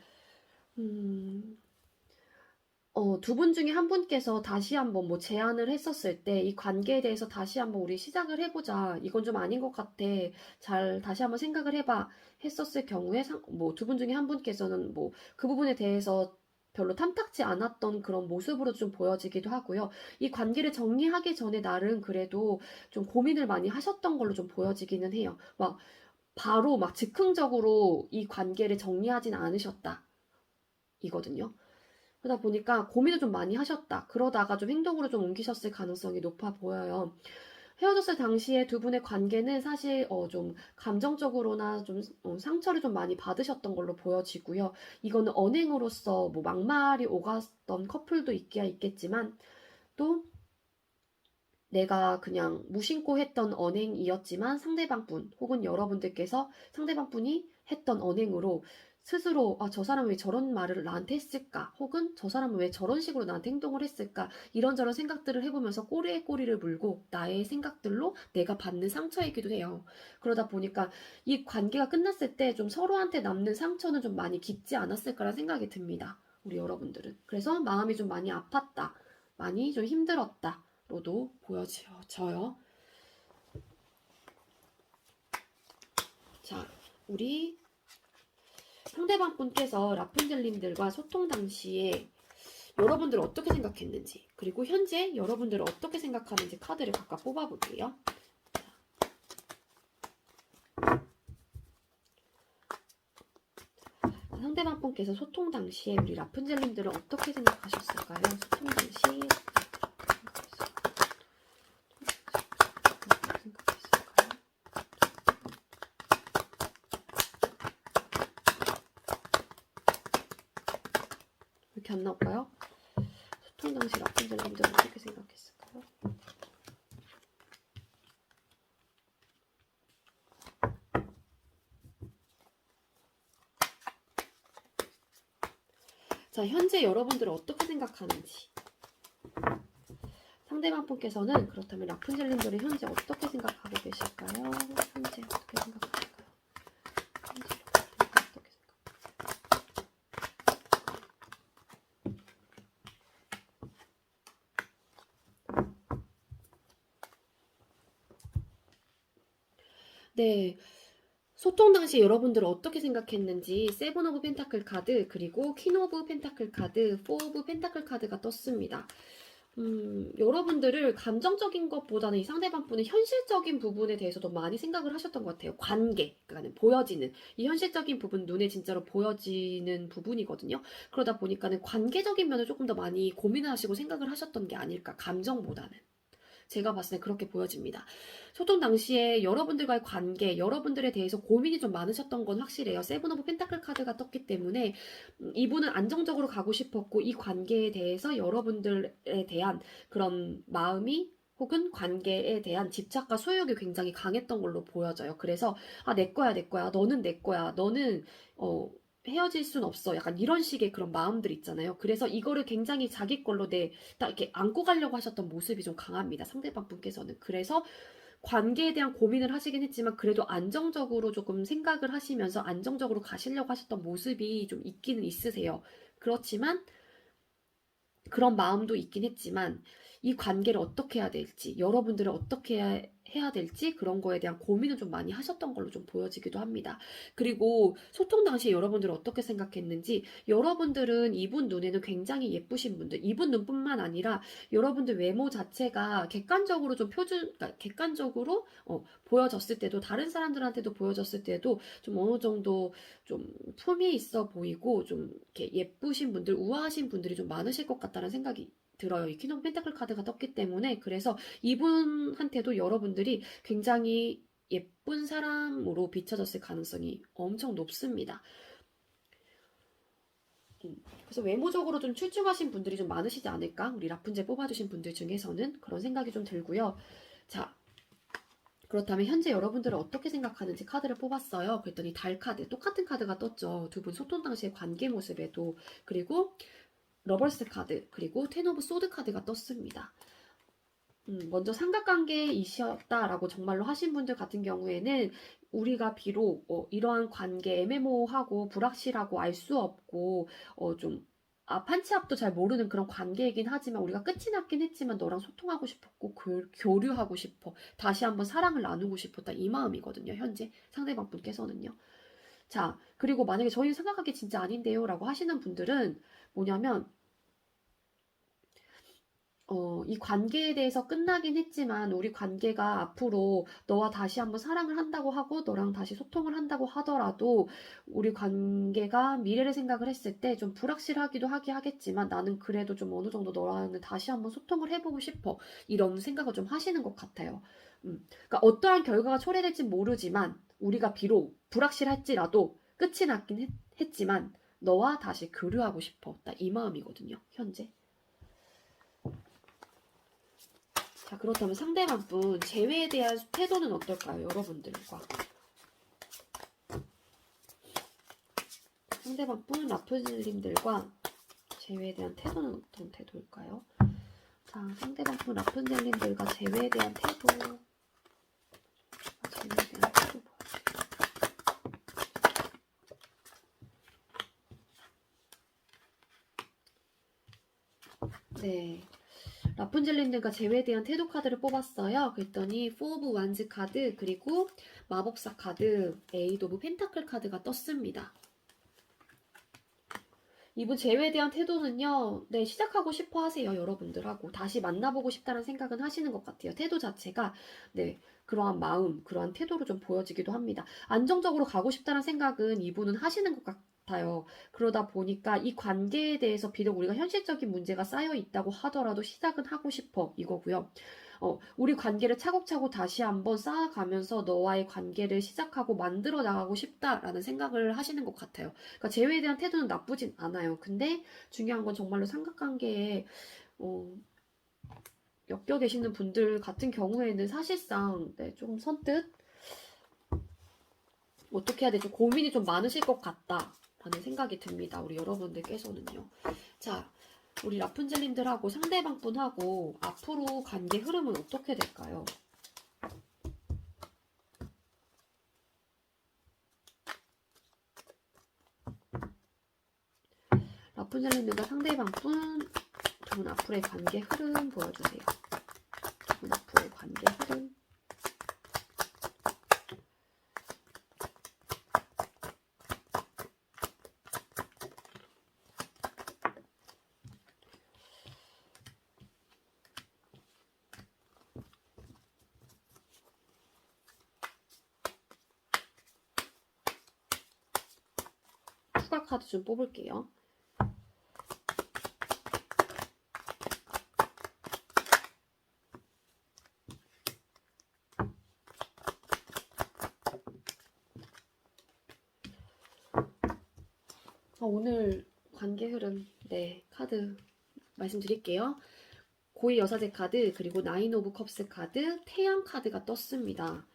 두 분 중에 한 분께서 다시 한번 뭐 제안을 했었을 때 이 관계에 대해서 다시 한번 우리 시작을 해보자. 이건 좀 아닌 것 같아. 잘 다시 한번 생각을 해봐. 했었을 경우에 뭐 두 분 중에 한 분께서는 뭐 그 부분에 대해서 별로 탐탁지 않았던 그런 모습으로 좀 보여지기도 하고요. 이 관계를 정리하기 전에 나름 그래도 좀 고민을 많이 하셨던 걸로 좀 보여지기는 해요. 막 바로 막 즉흥적으로 이 관계를 정리하진 않으셨다. 이거든요. 그러다 보니까 고민을 좀 많이 하셨다. 그러다가 좀 행동으로 좀 옮기셨을 가능성이 높아 보여요. 헤어졌을 당시에 두 분의 관계는 사실 좀 감정적으로나 좀 상처를 좀 많이 받으셨던 걸로 보여지고요. 이거는 언행으로서 뭐 막말이 오갔던 커플도 있기야 있겠지만 또 내가 그냥 무심코 했던 언행이었지만 상대방분 혹은 여러분들께서 상대방분이 했던 언행으로 스스로 저 사람은 왜 저런 말을 나한테 했을까? 혹은 저 사람은 왜 저런 식으로 나한테 행동을 했을까? 이런저런 생각들을 해보면서 꼬리에 꼬리를 물고 나의 생각들로 내가 받는 상처이기도 해요. 그러다 보니까 이 관계가 끝났을 때 좀 서로한테 남는 상처는 좀 많이 깊지 않았을까라는 생각이 듭니다. 우리 여러분들은. 그래서 마음이 좀 많이 아팠다. 많이 좀 힘들었다. 로도 보여져요. 자, 우리 상대방 분께서 라푼젤님들과 소통 당시에 여러분들 어떻게 생각했는지, 그리고 현재 여러분들은 어떻게 생각하는지 카드를 각각 뽑아볼게요. 상대방 분께서 소통 당시에 우리 라푼젤님들은 어떻게 생각하셨을까요? 소통 당시 이렇게 안 나올까요? 소통 당시 라푼젤님들은 어떻게 생각했을까요? 자, 현재 여러분들은 어떻게 생각하는지. 상대방 분께서는 그렇다면 라푼젤님들이 현재 어떻게 생각하고 계실까요? 현재 어떻게 생각하실까요? 현재 어떻게 네, 소통 당시 여러분들은 어떻게 생각했는지 세븐 오브 펜타클 카드 그리고 퀸 오브 펜타클 카드, 포 오브 펜타클 카드가 떴습니다. 여러분들을 감정적인 것보다는 이 상대방 분의 현실적인 부분에 대해서도 많이 생각을 하셨던 것 같아요. 관계, 그러니까 보여지는 이 현실적인 부분, 눈에 진짜로 보여지는 부분이거든요. 그러다 보니까는 관계적인 면을 조금 더 많이 고민을 하시고 생각을 하셨던 게 아닐까, 감정보다는. 제가 봤을 때 그렇게 보여집니다. 소통 당시에 여러분들과의 관계, 여러분들에 대해서 고민이 좀 많으셨던 건 확실해요. 세븐 오브 펜타클 카드가 떴기 때문에 이분은 안정적으로 가고 싶었고 이 관계에 대해서 여러분들에 대한 그런 마음이 혹은 관계에 대한 집착과 소유욕이 굉장히 강했던 걸로 보여져요. 그래서 내 거야, 내 거야, 너는 내 거야, 너는 헤어질 순 없어. 약간 이런 식의 그런 마음들 있잖아요. 그래서 이거를 굉장히 자기 걸로 딱 이렇게 안고 가려고 하셨던 모습이 좀 강합니다. 상대방 분께서는. 그래서 관계에 대한 고민을 하시긴 했지만 그래도 안정적으로 조금 생각을 하시면서 안정적으로 가시려고 하셨던 모습이 좀 있기는 있으세요. 그렇지만 그런 마음도 있긴 했지만 이 관계를 어떻게 해야 될지, 여러분들을 어떻게 해야 될지 그런 거에 대한 고민을 좀 많이 하셨던 걸로 좀 보여지기도 합니다. 그리고 소통 당시에 여러분들은 어떻게 생각했는지, 여러분들은 이분 눈에는 굉장히 예쁘신 분들, 이분 눈뿐만 아니라 여러분들 외모 자체가 객관적으로 좀 그러니까 객관적으로 보여졌을 때도, 다른 사람들한테도 보여졌을 때도 좀 어느 정도 좀 품이 있어 보이고 좀 이렇게 예쁘신 분들, 우아하신 분들이 좀 많으실 것 같다는 생각이 들어요. 이 퀸 오브 펜타클 카드가 떴기 때문에. 그래서 이분한테도 여러분들이 굉장히 예쁜 사람으로 비춰졌을 가능성이 엄청 높습니다. 그래서 외모적으로 좀 출중하신 분들이 좀 많으시지 않을까? 우리 라푼젤 뽑아주신 분들 중에서는 그런 생각이 좀 들고요. 자, 그렇다면 현재 여러분들은 어떻게 생각하는지 카드를 뽑았어요. 그랬더니 달 카드, 똑같은 카드가 떴죠. 두 분 소통 당시의 관계 모습에도. 그리고 러버스 카드, 그리고 텐 오브 소드 카드가 떴습니다. 먼저 삼각관계이셨다라고 정말로 하신 분들 같은 경우에는 우리가 비록 이러한 관계 애매모호하고 불확실하고 알 수 없고 좀 판치압도 잘 모르는 그런 관계이긴 하지만 우리가 끝이 났긴 했지만 너랑 소통하고 싶었고 교류하고 싶어. 다시 한번 사랑을 나누고 싶었다. 이 마음이거든요. 현재 상대방 분께서는요. 자, 그리고 만약에 저희 생각하기 진짜 아닌데요 라고 하시는 분들은 뭐냐면 이 관계에 대해서 끝나긴 했지만 우리 관계가 앞으로 너와 다시 한번 사랑을 한다고 하고 너랑 다시 소통을 한다고 하더라도 우리 관계가 미래를 생각을 했을 때 좀 불확실하기도 하겠지만 나는 그래도 좀 어느 정도 너랑은 다시 한번 소통을 해보고 싶어. 이런 생각을 좀 하시는 것 같아요. 그러니까 어떠한 결과가 초래될지 모르지만 우리가 비록 불확실할지라도 끝이 났긴 했지만 너와 다시 교류하고 싶어. 딱 이 마음이거든요. 현재. 자, 그렇다면 상대방 분 재회에 대한 태도는 어떨까요? 여러분들과. 상대방 분 라푼젤님들과 재회에 대한 태도는 어떤 태도일까요? 자, 상대방 분 라푼젤님들과 재회에 대한 태도. 재회에 대한 태도 네. 라푼젤님들과 재회에 대한 태도 카드를 뽑았어요. 그랬더니 4 오브 완즈 카드 그리고 마법사 카드, 에이드 오브 펜타클 카드가 떴습니다. 이분 재회에 대한 태도는요, 네, 시작하고 싶어 하세요, 여러분들하고. 다시 만나보고 싶다는 생각은 하시는 것 같아요. 태도 자체가, 네, 그러한 마음, 그러한 태도로 좀 보여지기도 합니다. 안정적으로 가고 싶다는 생각은 이분은 하시는 것 같아요. 그러다 보니까 이 관계에 대해서 비록 우리가 현실적인 문제가 쌓여 있다고 하더라도 시작은 하고 싶어, 이거고요. 우리 관계를 차곡차곡 다시 한번 쌓아가면서 너와의 관계를 시작하고 만들어 나가고 싶다라는 생각을 하시는 것 같아요. 그러니까 재회에 대한 태도는 나쁘진 않아요. 근데 중요한 건 정말로 삼각관계에 엮여 계시는 분들 같은 경우에는 사실상 좀 선뜻 어떻게 해야 될지 고민이 좀 많으실 것 같다라는 생각이 듭니다. 우리 여러분들께서는요. 자, 우리 라푼젤님들하고 상대방 분하고 앞으로 관계 흐름은 어떻게 될까요? 라푼젤님들과 상대방 분 두 분 앞으로의 관계 흐름 보여주세요. 두 분 앞으로의 관계 흐름. 추가 카드 좀 뽑을게요. 오늘 관계 흐름 카드 말씀드릴게요. 고위 여사제 카드 그리고 나인 오브 컵스 카드 태양 카드가 떴습니다.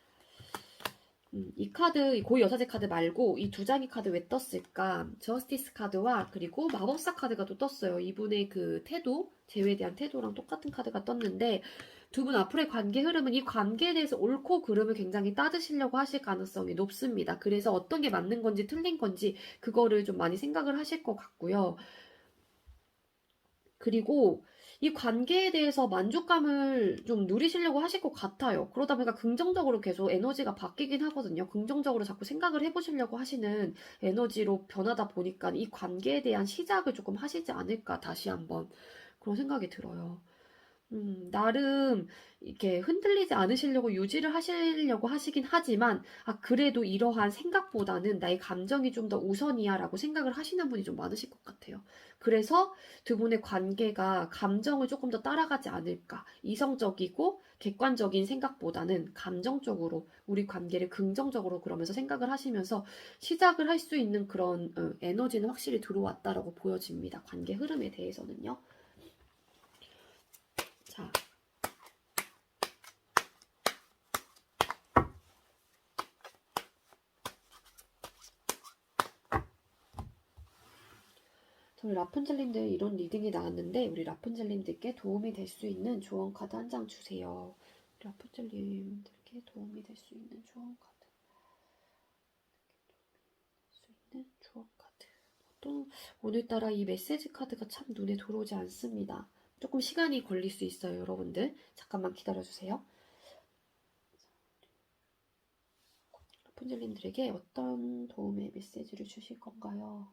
이 카드, 이 고위 여사제 카드 말고 이 두 장의 카드 왜 떴을까? 저스티스 카드와 그리고 마법사 카드가 또 떴어요. 이분의 그 태도, 재회에 대한 태도랑 똑같은 카드가 떴는데 두 분 앞으로의 관계 흐름은 이 관계에 대해서 옳고 그름을 굉장히 따지시려고 하실 가능성이 높습니다. 그래서 어떤 게 맞는 건지 틀린 건지 그거를 좀 많이 생각을 하실 것 같고요. 그리고 이 관계에 대해서 만족감을 좀 누리시려고 하실 것 같아요. 그러다 보니까 긍정적으로 계속 에너지가 바뀌긴 하거든요. 긍정적으로 자꾸 생각을 해보시려고 하시는 에너지로 변하다 보니까 이 관계에 대한 시작을 조금 하시지 않을까 다시 한번 그런 생각이 들어요. 나름 이렇게 흔들리지 않으시려고 유지를 하시려고 하시긴 하지만 그래도 이러한 생각보다는 나의 감정이 좀 더 우선이야 라고 생각을 하시는 분이 좀 많으실 것 같아요. 그래서 두 분의 관계가 감정을 조금 더 따라가지 않을까. 이성적이고 객관적인 생각보다는 감정적으로 우리 관계를 긍정적으로 그러면서 생각을 하시면서 시작을 할 수 있는 그런 에너지는 확실히 들어왔다라고 보여집니다. 관계 흐름에 대해서는요. 자, 저희 라푼젤님들 이런 리딩이 나왔는데 우리 라푼젤님들께 도움이 될 수 있는 조언 카드 한 장 주세요. 라푼젤님들께 도움이 될 수 있는 조언 카드. 조언 카드. 또 오늘따라 이 메시지 카드가 참 눈에 들어오지 않습니다. 조금 시간이 걸릴 수 있어요, 여러분들. 잠깐만 기다려주세요. 라푼젤님들에게 어떤 도움의 메시지를 주실 건가요?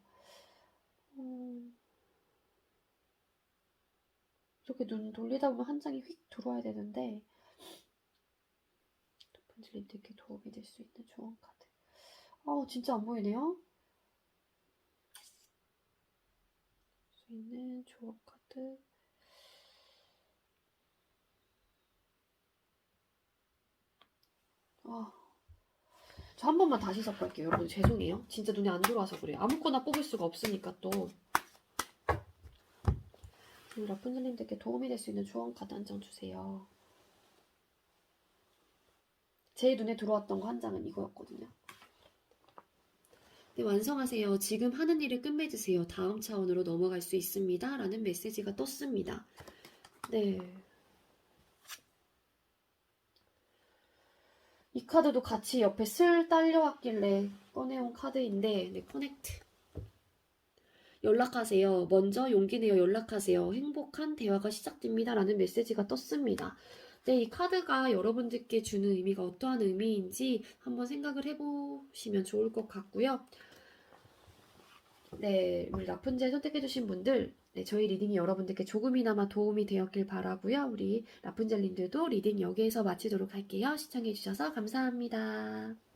이렇게 눈 돌리다 보면 한 장이 휙 들어와야 되는데 라푼젤님들께 도움이 될 수 있는 조언 카드. 진짜 안 보이네요. 수 있는 조언 카드. 저 한 번만 다시 섞을게요. 여러분 죄송해요. 진짜 눈에 안 들어와서 그래요. 아무거나 뽑을 수가 없으니까 또. 라푼젤님들께 도움이 될 수 있는 조언 카드 한 장 주세요. 제 눈에 들어왔던 거 한 장은 이거였거든요. 네, 완성하세요. 지금 하는 일을 끝맺으세요. 다음 차원으로 넘어갈 수 있습니다. 라는 메시지가 떴습니다. 네. 이 카드도 같이 옆에 슬 딸려왔길래 꺼내온 카드인데 커넥트. 연락하세요. 먼저 용기 내어 연락하세요. 행복한 대화가 시작됩니다. 라는 메시지가 떴습니다. 네, 이 카드가 여러분들께 주는 의미가 어떠한 의미인지 한번 생각을 해보시면 좋을 것 같고요. 네, 우리 라푼젤 선택해주신 분들, 저희 리딩이 여러분들께 조금이나마 도움이 되었길 바라고요. 우리 라푼젤님들도 리딩 여기에서 마치도록 할게요. 시청해주셔서 감사합니다.